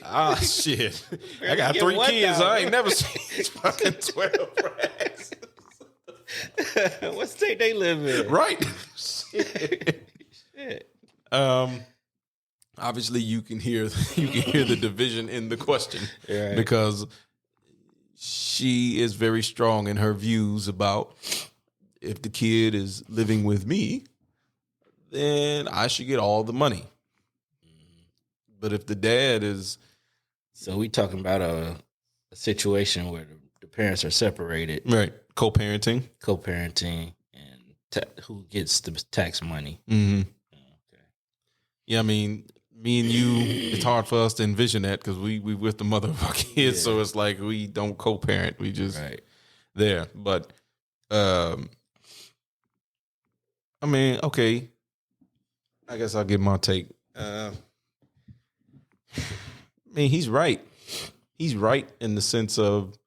Ah, shit. I got 3 kids. I ain't never seen fucking 12 racks. What state they live in? Right. Shit. Obviously you can hear the division in the question, Right. because she is very strong in her views about if the kid is living with me, then I should get all the money. But if the dad is... So we talking about a situation where the parents are separated. Right. Co-parenting. And who gets the tax money. Mm-hmm. Okay. Yeah, I mean, me and you, it's hard for us to envision that because we with the mother of our kids, so it's like we don't co-parent. We just there. But, I mean, okay. I guess I'll give my take. I mean, he's right. He's right in the sense of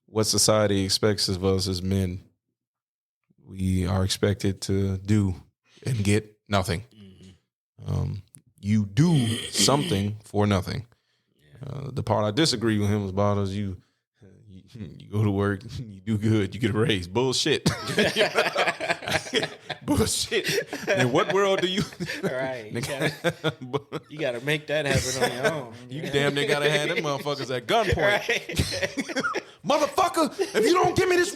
what society expects of us as men. We are expected to do and get nothing. You do something for nothing. The part I disagree with him about is you go to work, you do good, you get a raise. Bullshit. Bullshit. In what world do you? Right. You gotta make that happen on your own. You damn near gotta have them motherfuckers at gunpoint. Right. Motherfucker, if you don't give me this.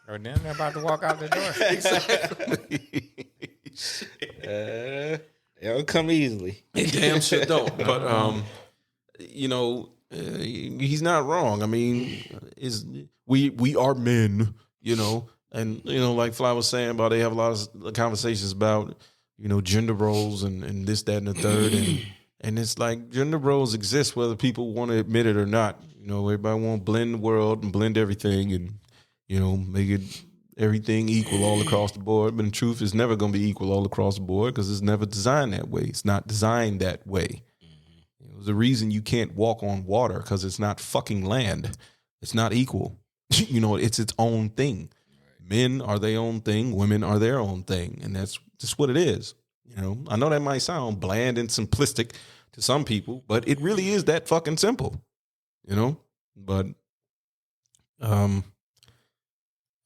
Or then they're about to walk out the door. Exactly. It don't come easily. It damn shit don't. But he's not wrong. I mean, we are men, and like Fly was saying about they have a lot of conversations about gender roles and this, that, and the third, and it's like gender roles exist whether people want to admit it or not. Everybody want to blend the world and blend everything and make it everything equal all across the board. But in truth, it's never going to be equal all across the board because it's never designed that way. It's not designed that way. There's a reason you can't walk on water because it's not fucking land. It's not equal. It's its own thing. Men are their own thing. Women are their own thing. And that's just what it is. I know that might sound bland and simplistic to some people, but it really is that fucking simple. But I'm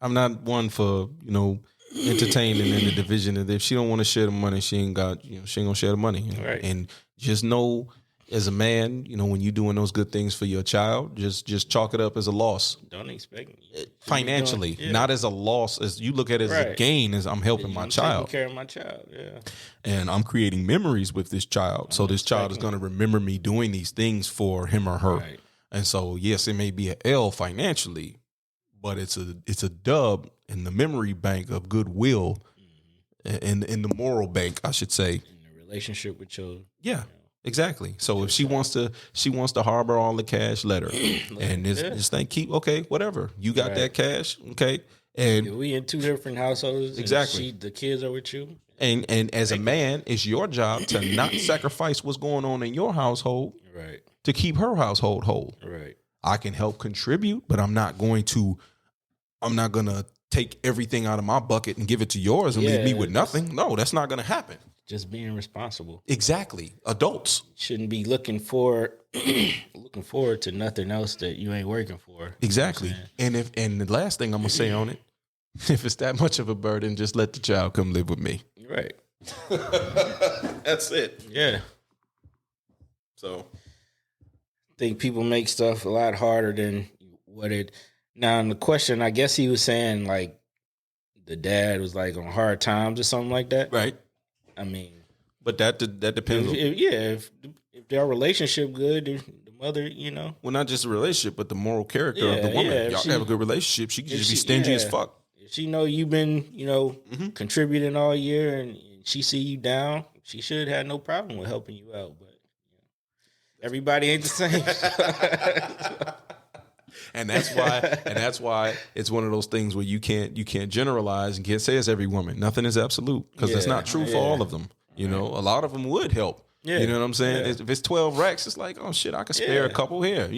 not one for, entertaining in the division. And if she don't want to share the money, she ain't gonna share the money. Right. And just know as a man, when you're doing those good things for your child, just chalk it up as a loss. Don't expect financially, not as a loss, as you look at it as a gain, as I'm helping my child. Taking care of my child, yeah. And I'm creating memories with this child. So this child is going to remember me doing these things for him or her. Right. And so, yes, it may be an L financially, but it's a dub in the memory bank of goodwill, and in the moral bank, I should say. In the relationship with your exactly. So if she wants to harbor all the cash, let her. And this thing whatever. You got that cash, okay? And we in two different households. Exactly. The kids are with you. And as a man, it's your job to not sacrifice what's going on in your household, right, to keep her household whole. Right. I can help contribute, but I'm not gonna take everything out of my bucket and give it to yours and leave me with nothing. No, that's not gonna happen. Just being responsible. Exactly. Adults shouldn't be looking forward to nothing else that you ain't working for. Exactly. And the last thing I'm gonna say on it, if it's that much of a burden, just let the child come live with me. Right. That's it. Yeah. So I think people make stuff a lot harder than what it. Now, in the question, I guess he was saying like the dad was like on hard times or something like that. Right. I mean, but that depends. If their relationship good, the mother, well, not just a relationship, but the moral character of the woman. Y'all have a good relationship. She could just be stingy as fuck. If she know you've been, contributing all year, and she see you down, she should have no problem with helping you out. But everybody ain't the same. And that's why it's one of those things where you can't generalize and can't say it's every woman. Nothing is absolute because that's not true for all of them. A lot of them would help. Yeah. You know what I'm saying? Yeah. If it's 12 racks, it's like, oh shit, I could spare a couple here.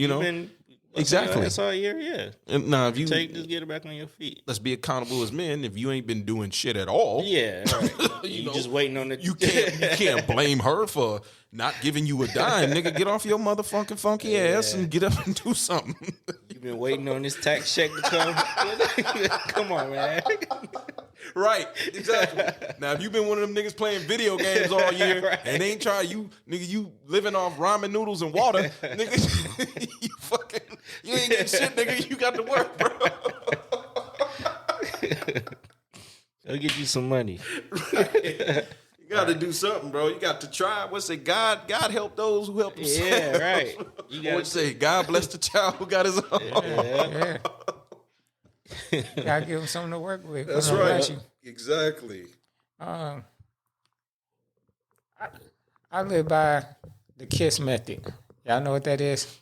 Exactly. That's all year. Yeah. And now if you just get it back on your feet. Let's be accountable as men. If you ain't been doing shit at all, right. you just waiting on it. You can't blame her for not giving you a dime, nigga. Get off your motherfucking funky ass and get up and do something. You've been waiting on this tax check to come. Come on, man. Right, exactly. Now, if you've been one of them niggas playing video games all year and they ain't trying, you living off ramen noodles and water, nigga, you ain't getting shit, nigga. You got to work, bro. They'll get you some money. You got to do something, bro. You got to try. What's it? God help those who help themselves. Yeah, right. You got to say, God bless the child who got his own. Yeah. Gotta give him something to work with. That's right. Exactly. I live by the KISS method. Y'all know what that is?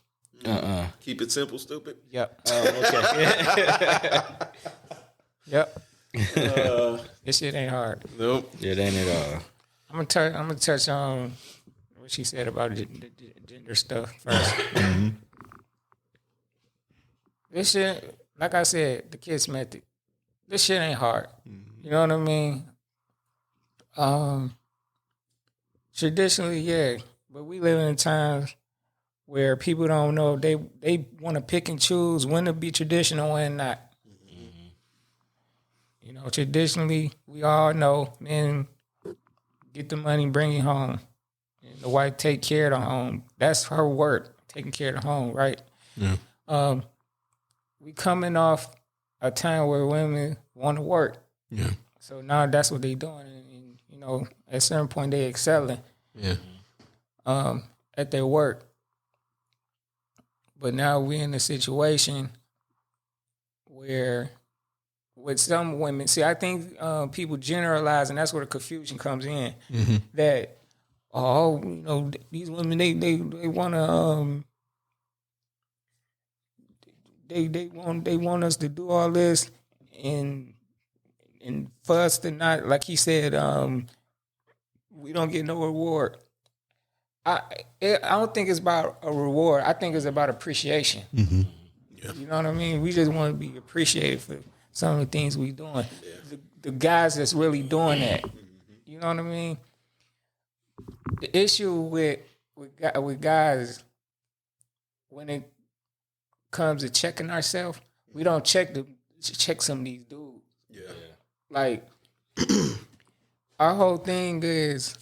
Keep it simple, stupid. Yep. Okay. Yep. This shit ain't hard. Nope. It ain't at all. I'm gonna touch on what she said about the gender stuff first. This shit, like I said, the KISS method. This shit ain't hard. You know what I mean? Traditionally, yeah, but we live in times where people don't know they want to pick and choose when to be traditional and when not. You know, traditionally, we all know men get the money, bring it home. And the wife take care of the home. That's her work, taking care of the home, right? Yeah. We coming off a time where women want to work. Yeah. So now that's what they doing. And you know, at a certain point, they excelling Yeah. at their work. But now we're in a situation where with some women, see, I think people generalize, and that's where the confusion comes in. That you know, these women they want to they want us to do all this, and for us to not, like he said, we don't get no reward. I don't think it's about a reward. I think it's about appreciation. Yeah. You know what I mean? We just want to be appreciated for some of the things we doing. The guys that's really doing that. You know what I mean? The issue with guys, when it comes to checking ourselves, we don't check some of these dudes. Yeah. Like our whole thing is,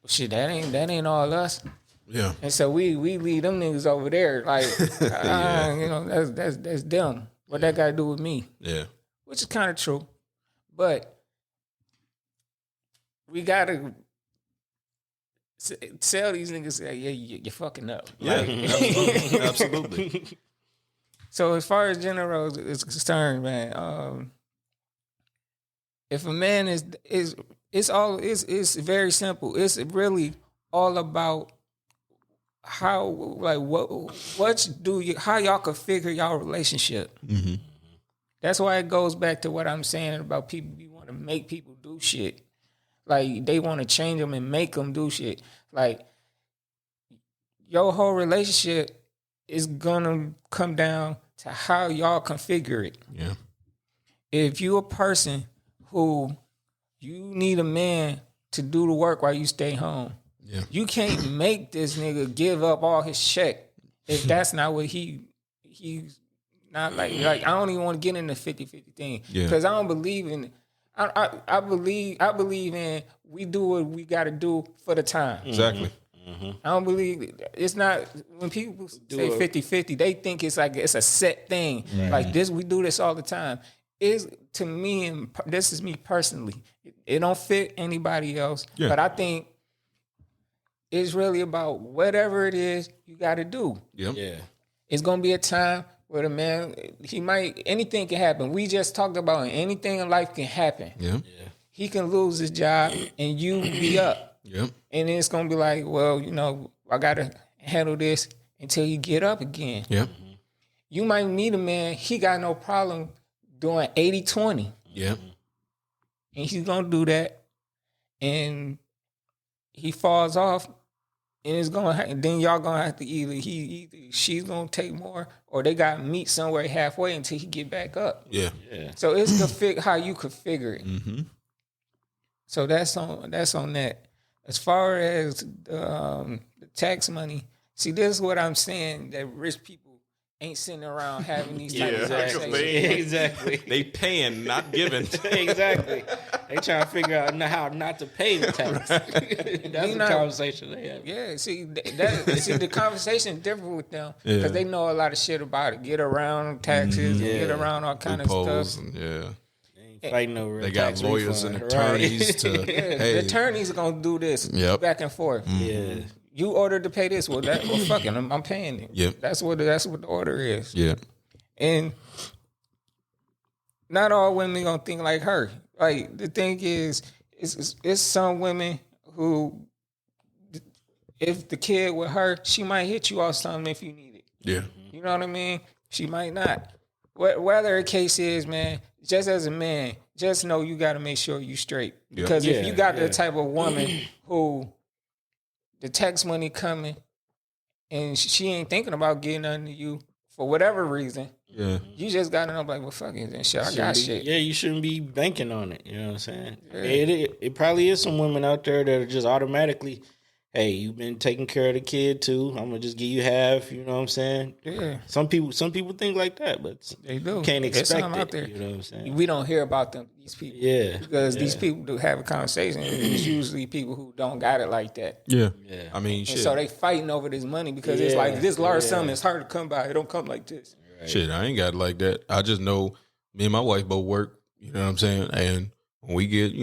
shit, that ain't all us. Yeah. And so we leave them niggas over there, like, you know, that's them. What that got to do with me? Yeah. Which is kind of true, but we gotta tell these niggas, yeah, you're fucking up. Yeah. Like, Absolutely. So as far as gender roles is concerned, man, if a man is it's very simple. It's really all about how, like, how y'all configure y'all relationship. That's why it goes back to what I'm saying about people. You want to make people do shit, like they want to change them and make them do shit. Like your whole relationship is gonna come down to how y'all configure it. Yeah. If you a person who you need a man to do the work while you stay home, you can't make this nigga give up all his check if that's not what he's not like. Like, I don't even want to get in the 50-50 thing because I don't believe in. I believe in we do what we got to do for the time. Exactly. I don't believe it's not when people say 50-50, they think it's like it's a set thing. Like this, we do this all the time. Is to me, and this is me personally, it don't fit anybody else. But I think it's really about whatever it is you got to do. Yeah. It's gonna be a time where the man, anything can happen. We just talked about anything in life can happen. Yeah. He can lose his job and you be up. Yep. And it's gonna be like, well, you know, I gotta handle this until you get up again. Yep. You might meet a man, he got no problem doing 80-20. Yep. And he's gonna do that. And he falls off, and it's gonna then y'all gonna have to either she's gonna take more, or they gotta meet somewhere halfway until he get back up. Yeah. So it's how you configure it. So that's on that. As far as the tax money, see, this is what I'm saying, that rich people ain't sitting around having these type of conversations. Exactly. They paying, not giving. Exactly. They trying to figure out how not to pay the tax. That's the conversation they have. Yeah, see, the conversation is different with them because they know a lot of shit about it. Get around taxes, get around all kind of stuff. Yeah. fighting over. They got lawyers and attorneys to. Yeah, Hey, the attorneys are gonna do this back and forth. Yeah. You ordered to pay this. Well, fucking, I'm paying it. Yep. That's what the order is. Yeah. And not all women gonna think like her. Like the thing is, it's some women who, if the kid with her, she might hit you off something if you need it. Yeah. You know what I mean? She might not. Whether the case is, man, just as a man, just know you got to make sure you straight. Because if you got the type of woman who the text money coming and she ain't thinking about getting under you for whatever reason, you just got to know, like, well, fuck it, then shit. I got shit. Yeah, you shouldn't be banking on it. You know what I'm saying? Yeah. It probably is some women out there that are just automatically, hey, you've been taking care of the kid too. I'm gonna just give you half. You know what I'm saying? Yeah. Some people think like that, but they do. You can't expect it. Out there. You know what I'm saying? We don't hear about these people. Yeah. Because these people do have a conversation. It's usually people who don't got it like that. Yeah. I mean, shit. And so they fighting over this money because it's like this large sum is hard to come by. It don't come like this. Right. Shit, I ain't got it like that. I just know me and my wife both work. You know what I'm saying? And when we get,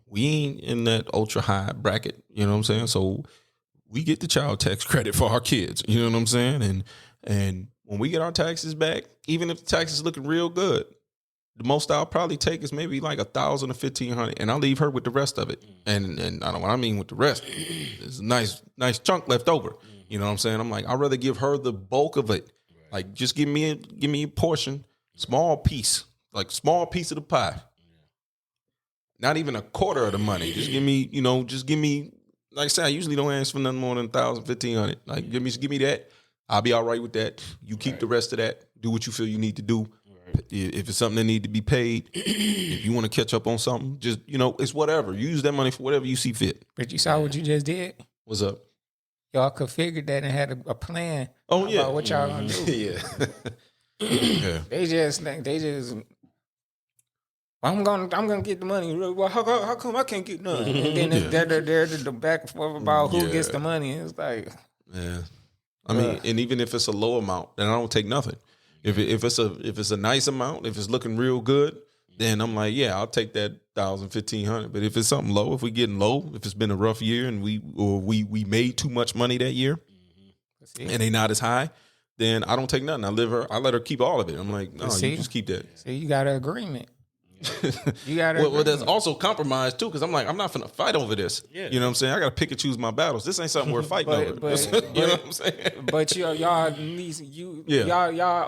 we ain't in that ultra high bracket. You know what I'm saying? So we get the child tax credit for our kids. You know what I'm saying? And when we get our taxes back, even if the tax is looking real good, the most I'll probably take is maybe like $1,000 or $1,500, and I'll leave her with the rest of it. And I don't know what I mean with the rest. It's a nice chunk left over. You know what I'm saying? I'm like, I'd rather give her the bulk of it. Like, just give me a portion, small piece of the pie. Not even a quarter of the money. Just give me. Like I said, I usually don't ask for nothing more than $1,000, $1,500. Like, give me that. I'll be all right with that. You keep the rest of that. Do what you feel you need to do. If it's something that need to be paid, if you want to catch up on something, just, it's whatever. Use that money for whatever you see fit. But you saw what you just did? What's up? Y'all configured that and had a plan about what y'all gonna do. Yeah. They just I'm gonna get the money. Well, how come I can't get none? And then they're the back and forth about who gets the money. It's like, I mean, and even if it's a low amount, then I don't take nothing. If it's a nice amount, if it's looking real good, then I'm like, yeah, I'll take that $1,000, $1,500. But if it's something low, if we're getting low, if it's been a rough year and we made too much money that year, and they not as high, then I don't take nothing. I let her keep all of it. I'm like, no, you just keep that. So you got an agreement. You got well, there's also compromise too, because I'm like, I'm not finna fight over this. Yeah. You know what I'm saying? I gotta pick and choose my battles. This ain't something worth fighting over. You know what I'm saying? But y'all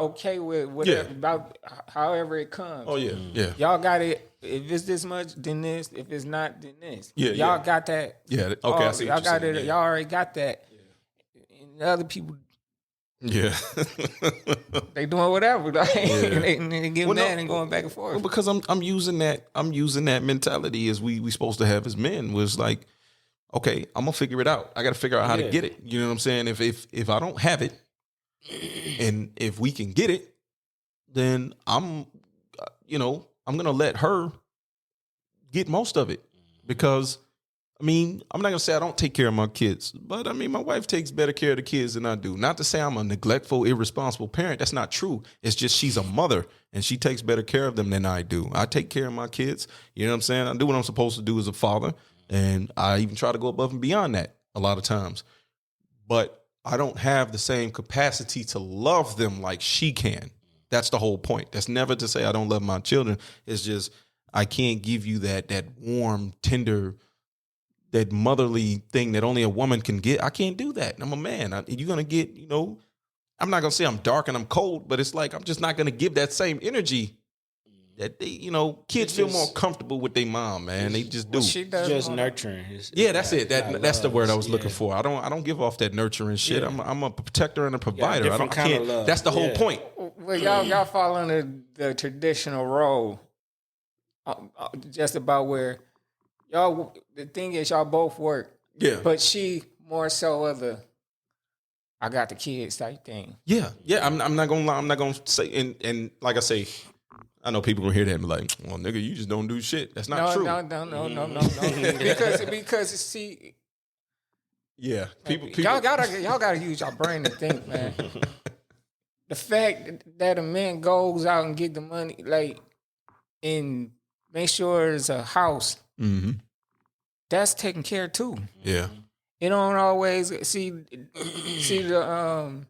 okay with whatever about however it comes. Oh yeah. Y'all got it. If it's this much, then this. If it's not, then this. Y'all got that. Yeah. Okay. I see. Y'all got it. Y'all already got that. And other people. Yeah. They doing whatever. Like, they getting mad and going back and forth. Well, because I'm using that mentality as we supposed to have as men, was like, okay, I'm gonna figure it out. I gotta figure out how to get it. You know what I'm saying? If I don't have it, and if we can get it, then I'm gonna let her get most of it. Because I mean, I'm not going to say I don't take care of my kids, but I mean, my wife takes better care of the kids than I do. Not to say I'm a neglectful, irresponsible parent. That's not true. It's just she's a mother and she takes better care of them than I do. I take care of my kids. You know what I'm saying? I do what I'm supposed to do as a father. And I even try to go above and beyond that a lot of times. But I don't have the same capacity to love them like she can. That's the whole point. That's never to say I don't love my children. It's just I can't give you that warm, tender, that motherly thing that only a woman can get. I can't do that. I'm a man. You're going to get, I'm not going to say I'm dark and I'm cold, but it's like I'm just not going to give that same energy that they, kids feel more comfortable with their mom, man. They just do. She does just nurturing. That's it. That's the word I was looking for. I don't give off that nurturing shit. I'm a protector and a provider. I can't. That's the whole point. Well, y'all fall under the traditional role, just about where y'all. The thing is, y'all both work. Yeah. But she more so of the I got the kids type thing. Yeah. I'm not gonna lie. I'm not gonna say and like I say, I know people gonna hear that and be like, "Well, nigga, you just don't do shit." That's not true. No. because see, yeah, people y'all gotta use your brain to think, man. The fact that a man goes out and get the money, like, and make sure it's a house. Mm-hmm. That's taken care of too. Yeah. You don't always see the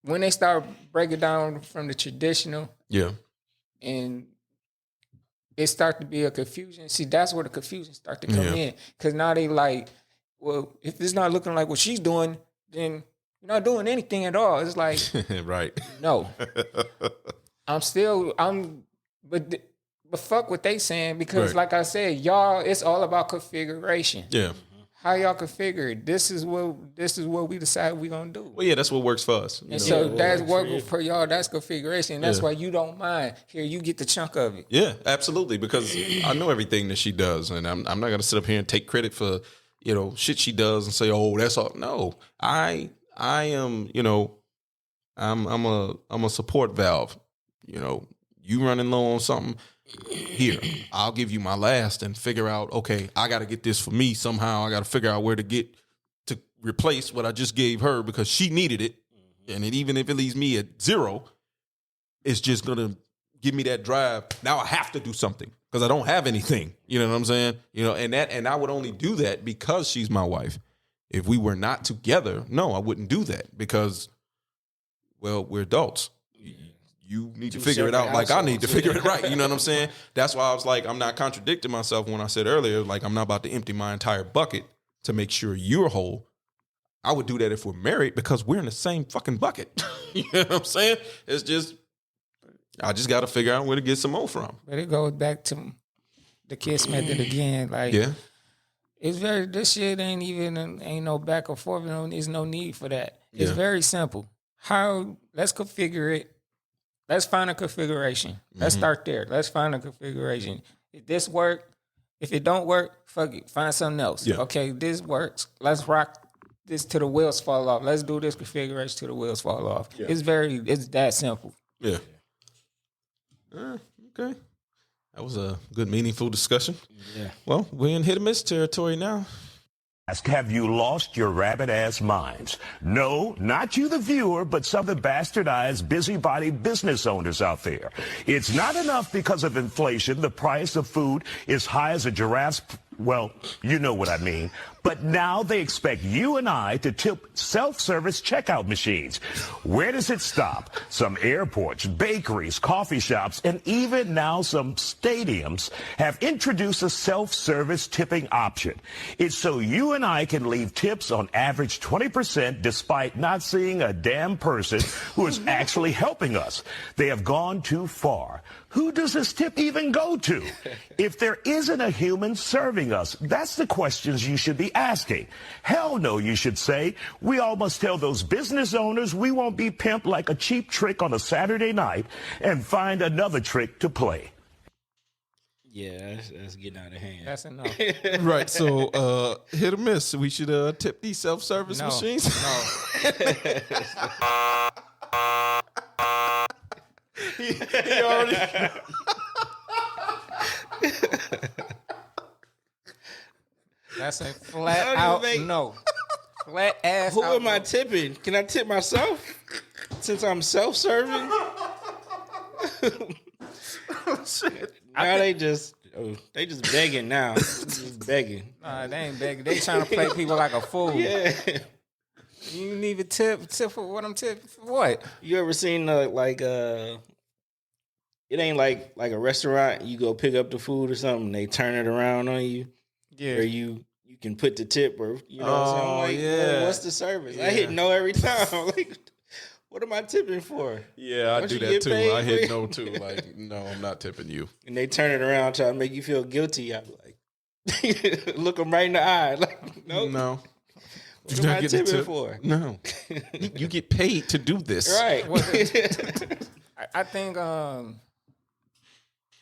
when they start breaking down from the traditional. Yeah. And it start to be a confusion. See, that's where the confusion start to come in. Because now they like, well, if it's not looking like what she's doing, then you're not doing anything at all. It's like, right. No. But fuck what they saying, because like I said, y'all, it's all about configuration. Yeah. How y'all configure it. This is what we decide we're gonna do. Well, yeah, that's what works for us. And so that's working for y'all. That's configuration. And that's why you don't mind. Here, you get the chunk of it. Yeah, absolutely. Because I know everything that she does, and I'm not gonna sit up here and take credit for shit she does and say, oh, that's all. No, I am I'm a support valve. You running low on something. Here, I'll give you my last and figure out, okay, I got to get this for me somehow. I got to figure out where to get to replace what I just gave her because she needed it. And even if it leaves me at zero, it's just going to give me that drive. Now I have to do something because I don't have anything. You know what I'm saying? And I would only do that because she's my wife. If we were not together, no, I wouldn't do that because, well, we're adults. You need to figure it out like I need to figure it right. You know what I'm saying? That's why I was like, I'm not contradicting myself when I said earlier, like, I'm not about to empty my entire bucket to make sure you're whole. I would do that if we're married because we're in the same fucking bucket. You know what I'm saying? It's just, I just got to figure out where to get some more from. But it goes back to the kiss method again. Like, it's this shit ain't no back or forth. There's no need for that. It's very simple. Let's configure it. Let's find a configuration. Let's start there. Let's find a configuration. If this work, if it don't work, fuck it. Find something else. Yeah. Okay, this works. Let's rock this till the wheels fall off. Let's do this configuration till the wheels fall off. Yeah. It's that simple. Yeah. Okay. That was a good, meaningful discussion. Yeah. Well, we're in hit or miss territory now. Have you lost your rabbit-ass minds? No, not you, the viewer, but some of the bastardized, busybody business owners out there. It's not enough because of inflation. The price of food is high as a giraffe's. Well, you know what I mean. But now they expect you and I to tip self-service checkout machines. Where does it stop? Some airports, bakeries, coffee shops, and even now some stadiums have introduced a self-service tipping option. It's so you and I can leave tips on average 20% despite not seeing a damn person who is actually helping us. They have gone too far. Who does this tip even go to? If there isn't a human serving us, that's the questions you should be asking. Hell no, you should say. We all must tell those business owners we won't be pimped like a cheap trick on a Saturday night and find another trick to play. Yeah, that's getting out of hand. That's enough. Right, so hit or miss. We should tip these self-service machines? No. He already. That's a flat out no. Flat ass. Who am I tipping? Can I tip myself since I'm self-serving? Now they just begging now. Just begging. Nah, they ain't begging. They trying to play people like a fool. Yeah. You need a tip for what I'm tipping for what? You ever seen it ain't like a restaurant, you go pick up the food or something, they turn it around on you. Yeah. Or you can put the tip or so I'm like, yeah. What's the service? Yeah. I hit no every time. Like, what am I tipping for? Yeah, I do that too. I hit no too. Like, no, I'm not tipping you. And they turn it around, try to make you feel guilty. I'm like, look them right in the eye. Like, nope. No. What am I tipping for? No. You get paid to do this. Right. I think,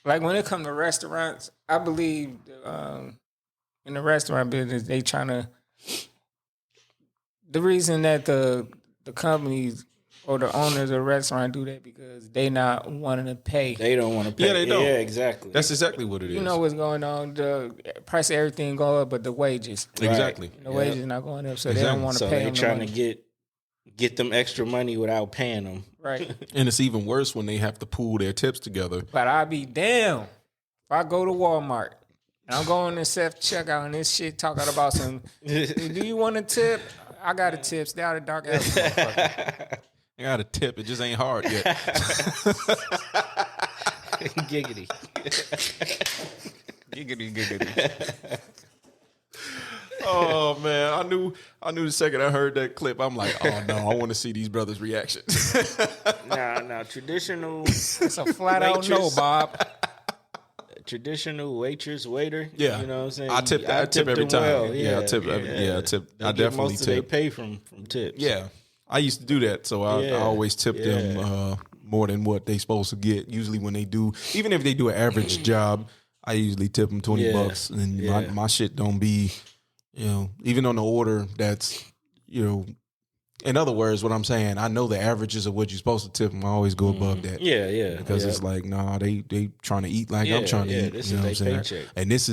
like when it comes to restaurants, I believe in the restaurant business, they trying to. The reason that the companies or the owners of the restaurant do that because they not wanting to pay. They don't want to pay. Yeah, they don't. Yeah, exactly. That's exactly what it is. You know what's going on. The price of everything go up, but the wages. Exactly. The wages not going up, so they don't want to pay. So they trying to get get them extra money without paying them. Right. And it's even worse when they have to pool their tips together. But I'll be damn if I go to Walmart and I'm going to self-checkout and this shit talking about some, do you want a tip? I got a tip. Stay out of dark alley, motherfucker. I got a tip. It just ain't hard yet. Giggity. Giggity. Oh man, I knew the second I heard that clip, I'm like, oh no, I want to see these brothers' reactions. Nah, traditional. It's a flat out no, Bob. Traditional waiter. Yeah, you know what I'm saying. I tip every them time. well. Yeah, I tip. I tip. They I get definitely most tip. of they pay from tips. Yeah, I used to do that, so I always tip them more than what they supposed to get. Usually when they do, even if they do an average job, I usually tip them $20, and my shit don't be, even on the order that's, in other words, what I'm saying, I know the averages of what you're supposed to tip them. I always go above that. Yeah. Because it's like, nah, they trying to eat like I'm trying to eat. This you know is what I'm their saying? paycheck. And this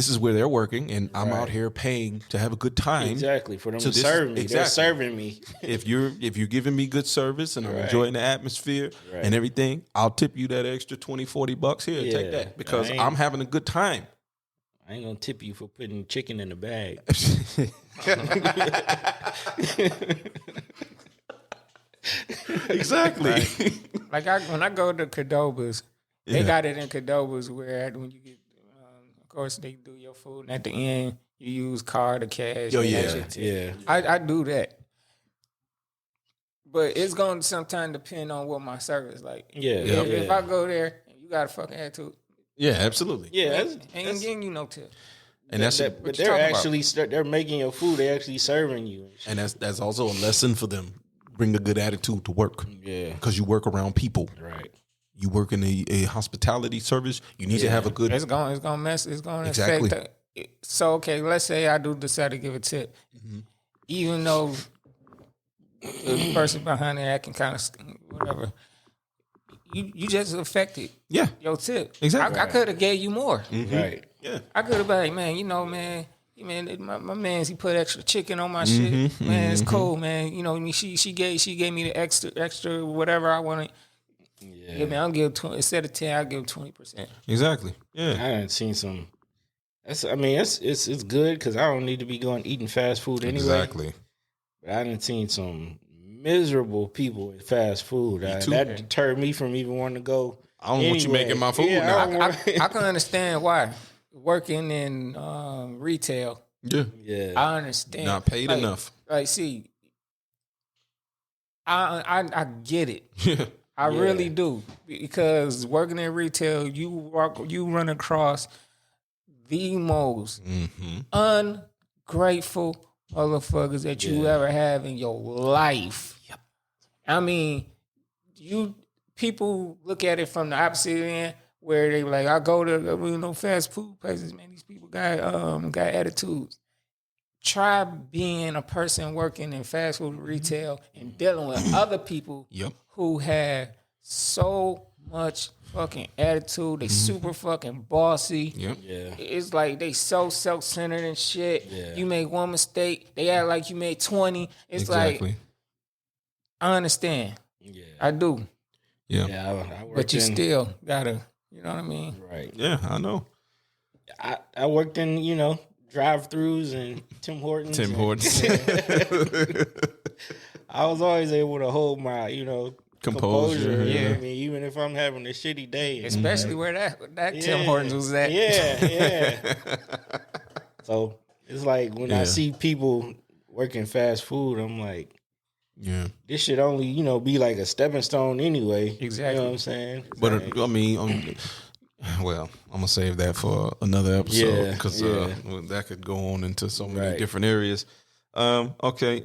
is where they're working, and I'm out here paying to have a good time. Exactly, for them to serve me. They're serving me. If you're giving me good service and I'm enjoying the atmosphere and everything, I'll tip you that extra $20-$40 here. Take that, because I'm having a good time. I ain't gonna tip you for putting chicken in the bag. Exactly. Like when I go to Cadobas, they got it in Cadobas where when you get, of course they do your food, and at the end you use card or cash. I do that, but it's going to sometimes depend on what my service like. If I go there and you got a fucking attitude, absolutely. ain't getting you no tip. And but they're actually they're making your food. They're actually serving you, and that's also a lesson for them. Bring a good attitude to work. Yeah, because you work around people. Right. You work in a hospitality service. You need to have a good. It's going to affect. So okay, let's say I do decide to give a tip, even though the person behind it acting kind of whatever. You just affected. Yeah. Your tip. Exactly. I could have gave you more. Mm-hmm. Right. Yeah. I could have been like, my man's he put extra chicken on my shit. Man, it's cool, man. She gave me the extra whatever I wanted. Yeah, man, I'll give 20 instead of 10. I'll give 20%. Exactly. Yeah. I haven't seen some. It's good because I don't need to be eating fast food anyway. Exactly. But I done seen some miserable people with fast food. That deterred me from even wanting to go. I don't want you making my food now. I can understand why. Working in retail. Yeah. I understand. Not paid enough. Like, see, I get it. Yeah. I really do. Because working in retail, you run across the most ungrateful motherfuckers that you ever have in your life. Yep. I mean, people look at it from the opposite end, where they like, I go to fast food places, man. These people got attitudes. Try being a person working in fast food retail and dealing with other people who have so much fucking attitude. They super fucking bossy. Yep. Yeah. It's like they so self-centered and shit. Yeah. You make one mistake, they act like you made 20. It's like, I understand. Yeah. I do. Yeah. I worked but you still gotta, you know what I mean? Right. Yeah, I know. I worked in, drive-thrus and Tim Hortons. I was always able to hold my, composure. Yeah. I mean, even if I'm having a shitty day. Especially where that Tim Hortons was at. Yeah. So it's like when I see people working fast food, I'm like, this should only, be like a stepping stone anyway. Exactly. You know what I'm saying? But I mean, well, I'm gonna save that for another episode because that could go on into so many different areas. Okay.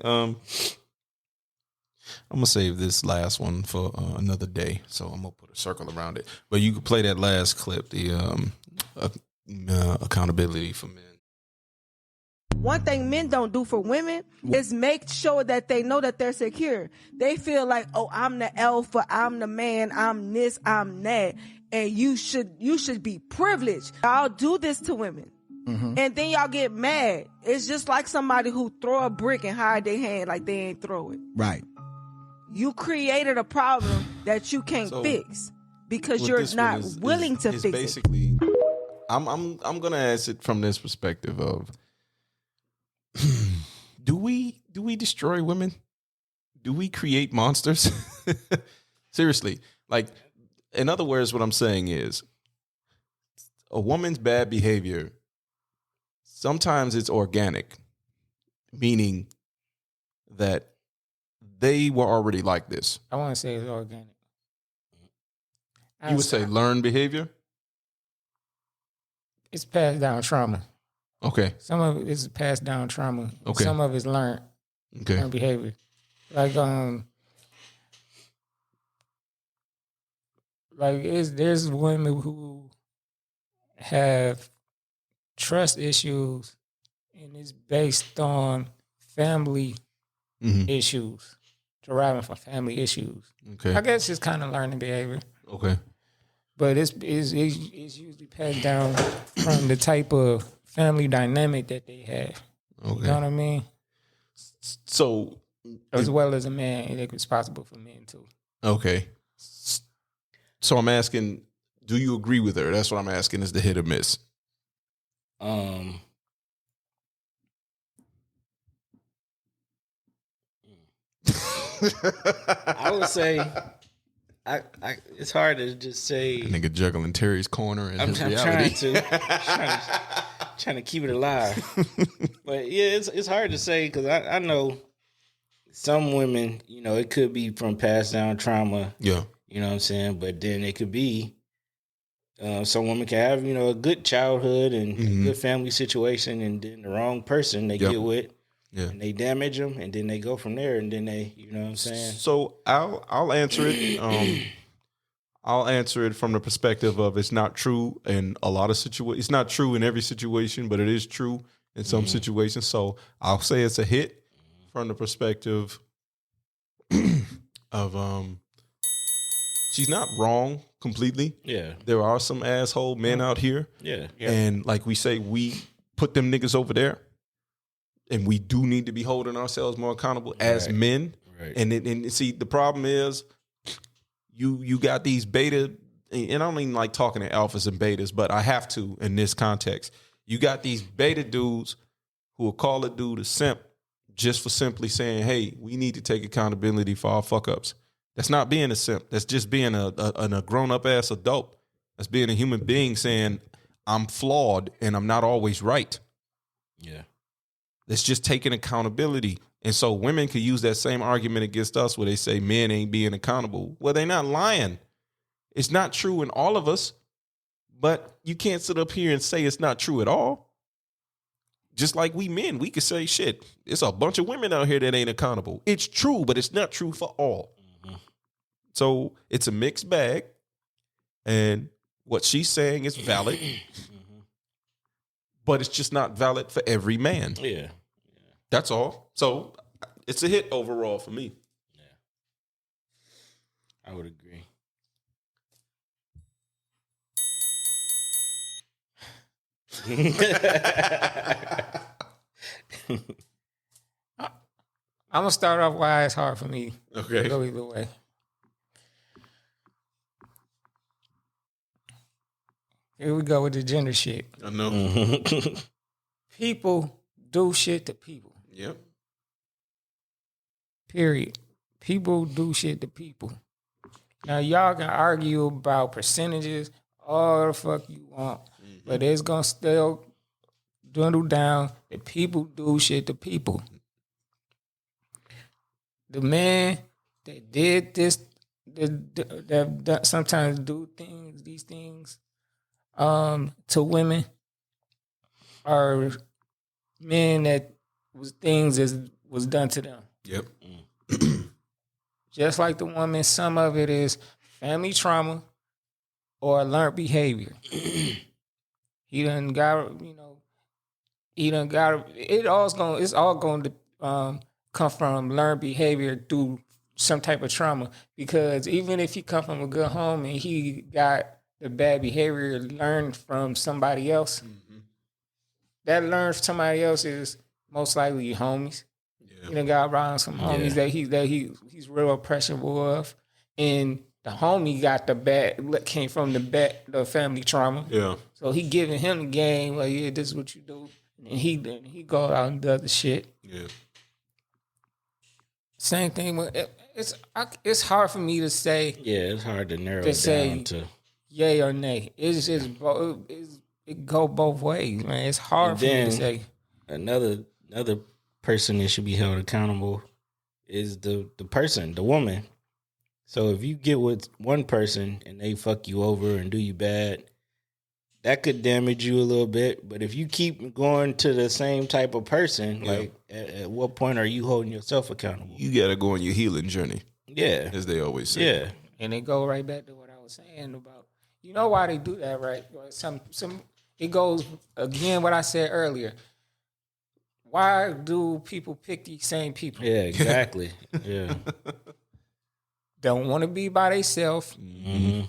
I'm gonna save this last one for another day, so I'm gonna put a circle around it. But you can play that last clip, the accountability for men. One thing men don't do for women is make sure that they know that they're secure. They feel like, oh, I'm the alpha, I'm the man, I'm this, I'm that. And you should be privileged. Y'all do this to women. Mm-hmm. And then y'all get mad. It's just like somebody who throw a brick and hide their hand like they ain't throw it. Right. You created a problem that you can't fix because you're not willing to fix basically, it. I'm gonna ask it from this perspective of do we destroy women? Do we create monsters? Seriously. Like, in other words, what I'm saying is a woman's bad behavior, sometimes it's organic, meaning that they were already like this. I want to say it's organic. You would say learned behavior? It's passed down trauma. Okay. Some of it is passed down trauma. Okay. Some of it's learned. Okay. Learned behavior. Like there's women who have trust issues, and it's based on family issues, deriving from family issues. Okay. I guess it's kind of learning behavior. Okay. But it's usually passed down from the type of family dynamic that they have. Okay. You know what I mean? So, as well as a man, it's possible for men too. Okay. So I'm asking, do you agree with her? That's what I'm asking, is the hit or miss? I would say, it's hard to just say. Nigga juggling Terry's corner and his reality. Trying to keep it alive. But yeah, it's hard to say because I know some women, it could be from passed down trauma. Yeah. You know what I'm saying? But then it could be some women can have, a good childhood and a good family situation, and then the wrong person they get with, and they damage them, and then they go from there, and then they, you know what I'm saying? So I'll answer it. I'll answer it from the perspective of it's not true in a lot of situations. It's not true in every situation, but it is true in some situations. So I'll say it's a hit from the perspective of she's not wrong completely. Yeah. There are some asshole men out here. Yeah. And like we say, we put them niggas over there. And we do need to be holding ourselves more accountable as men. Right. And see, the problem is you got these beta, and I don't even like talking to alphas and betas, but I have to in this context. You got these beta dudes who will call a dude a simp just for simply saying, hey, we need to take accountability for our fuck ups. That's not being a simp. That's just being a grown-up ass adult. That's being a human being saying, I'm flawed and I'm not always right. Yeah. That's just taking accountability. And so women could use that same argument against us where they say men ain't being accountable. Well, they're not lying. It's not true in all of us, but you can't sit up here and say it's not true at all. Just like we men, we could say, shit, it's a bunch of women out here that ain't accountable. It's true, but it's not true for all. So it's a mixed bag, and what she's saying is valid, but it's just not valid for every man. Yeah. That's all. So it's a hit overall for me. Yeah. I would agree. I'm gonna start off why it's hard for me. Okay. Go either way. Here we go with the gender shit. I know. People do shit to people. Yep. Period. People do shit to people. Now y'all can argue about percentages all the fuck you want, but it's gonna still dwindle down that people do shit to people. The man that did this, that sometimes do these things to women are men that was done to them. Yep. Just like the woman, some of it is family trauma or learned behavior. He done got, it's all going to come from learned behavior through some type of trauma. Because even if he come from a good home and he got the bad behavior learned from somebody else, that learned from somebody else is most likely your homies. Yeah. He done got around some homies he's real appreciable of, and the homie got came from the family trauma. Yeah. So he giving him the game, like, yeah, this is what you do. And he go out and do other shit. Yeah. Same thing with it's hard for me to say. Yeah, it's hard to narrow it down to yay or nay. It go both ways, man. It's hard for me to say. Another person that should be held accountable is the person, the woman. So if you get with one person and they fuck you over and do you bad, that could damage you a little bit. But if you keep going to the same type of person, like at what point are you holding yourself accountable? You got to go on your healing journey. Yeah. As they always say. Yeah. And they go right back to what I was saying about, you know why they do that, right? It goes, again, what I said earlier. Why do people pick these same people? Yeah, exactly. Yeah. Don't want to be by themselves, and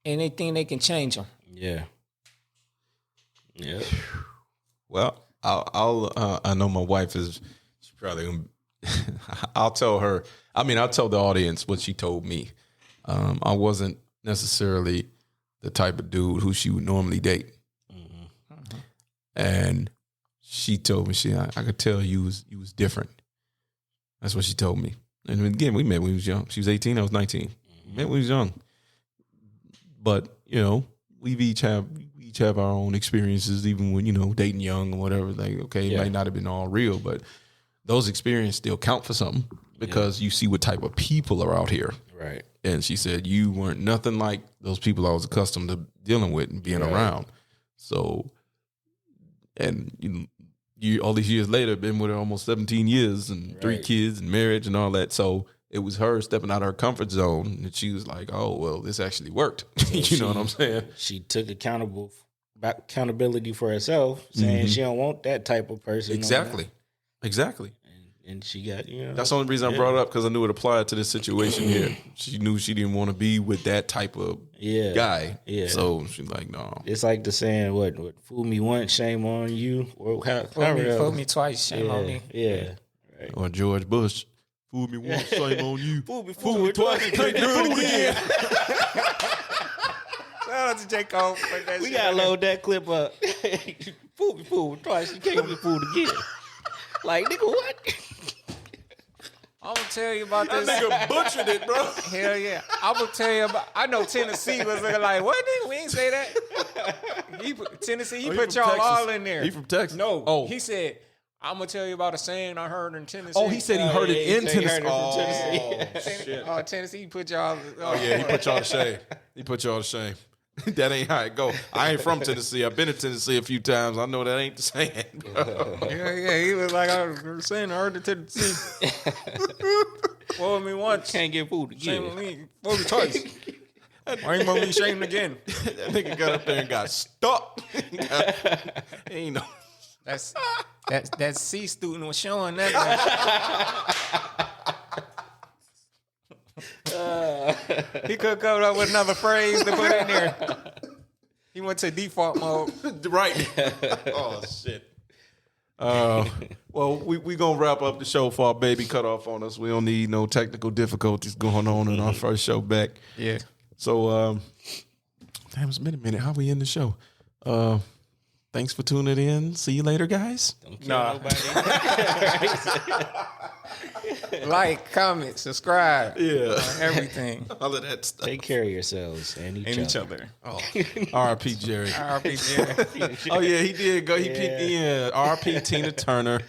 they think they can change them. Yeah. Yeah. Well, I know my wife is. She probably gonna. I'll tell her. I mean, I'll tell the audience what she told me. I wasn't necessarily the type of dude who she would normally date, and she told me I could tell you was different. That's what she told me. And again, we met when we was young. She was 18, I was 19. We met when we was young. But, we each have our own experiences, even when, dating young or whatever. Like, okay, it might not have been all real, but those experiences still count for something because you see what type of people are out here. Right. And she said, you weren't nothing like those people I was accustomed to dealing with and being around. So, and you all these years later, been with her almost 17 years and 3 kids and marriage and all that. So it was her stepping out of her comfort zone. And she was like, oh, well, this actually worked. So know what I'm saying? She took accountability for herself, saying she don't want that type of person. Exactly. Exactly. And she got, That's the only reason I brought it up, because I knew it applied to this situation here. She knew she didn't want to be with that type of guy. Yeah. So she's like, no. It's like the saying, what fool me once, shame on you. Or fool me twice, shame on me. Yeah. Right. Or George Bush, fool me once, shame on you. Fool me twice, you can't do it again. Shout out to J. Cole. We gotta load that clip up. Fool me twice, you can't be fooled again. Like, nigga, what? I'm gonna tell you about this. That nigga butchered it, bro. Hell yeah. I'm gonna tell you about. I know Tennessee was looking like, what, nigga? We ain't say that. Tennessee, he put y'all Texas. all in there. He from Texas? No. Oh. He said, I'm gonna tell you about a saying I heard in Tennessee. Oh, he said he heard it in Tennessee. Shit. Oh, Tennessee, he put y'all. Oh, yeah, he put y'all to shame. That ain't how it go. I ain't from Tennessee. I've been to Tennessee a few times. I know that ain't the saying. Yeah. He was like, I was saying, I heard it Tennessee. Fool me once. Can't get fooled again. Shame on me. Fool me twice. I ain't gonna be shamed again. That nigga got up there and got stuck. Ain't no. That C student was showing that. He could come up with another phrase to put in there. He went to default mode. Right. Oh, shit. Well, we going to wrap up the show for our baby cut off on us. We don't need no technical difficulties going on in our first show back. Yeah. So, damn, it's been a minute. How we end the show? Thanks for tuning in. See you later, guys. Don't kill nobody. Like, comment, subscribe. Yeah. Everything. All of that stuff. Take care of yourselves and each other. Oh, R.I.P. Jerry. R.I.P. Jerry. Oh, yeah, he did go. He picked in. R.I.P. Tina Turner.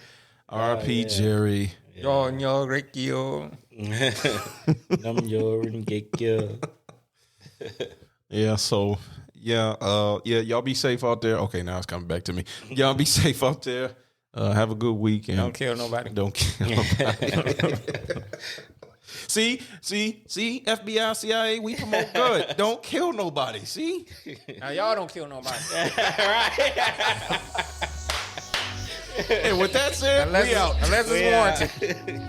R.I.P. Jerry. Yo, Rikio. Yeah, so, y'all be safe out there. Okay, now it's coming back to me. Y'all be safe out there. Have a good week. And Don't kill nobody. Don't kill nobody. See, FBI, CIA, we promote good. Don't kill nobody. See? Now y'all don't kill nobody. And with that said, we out. Unless it's warranted.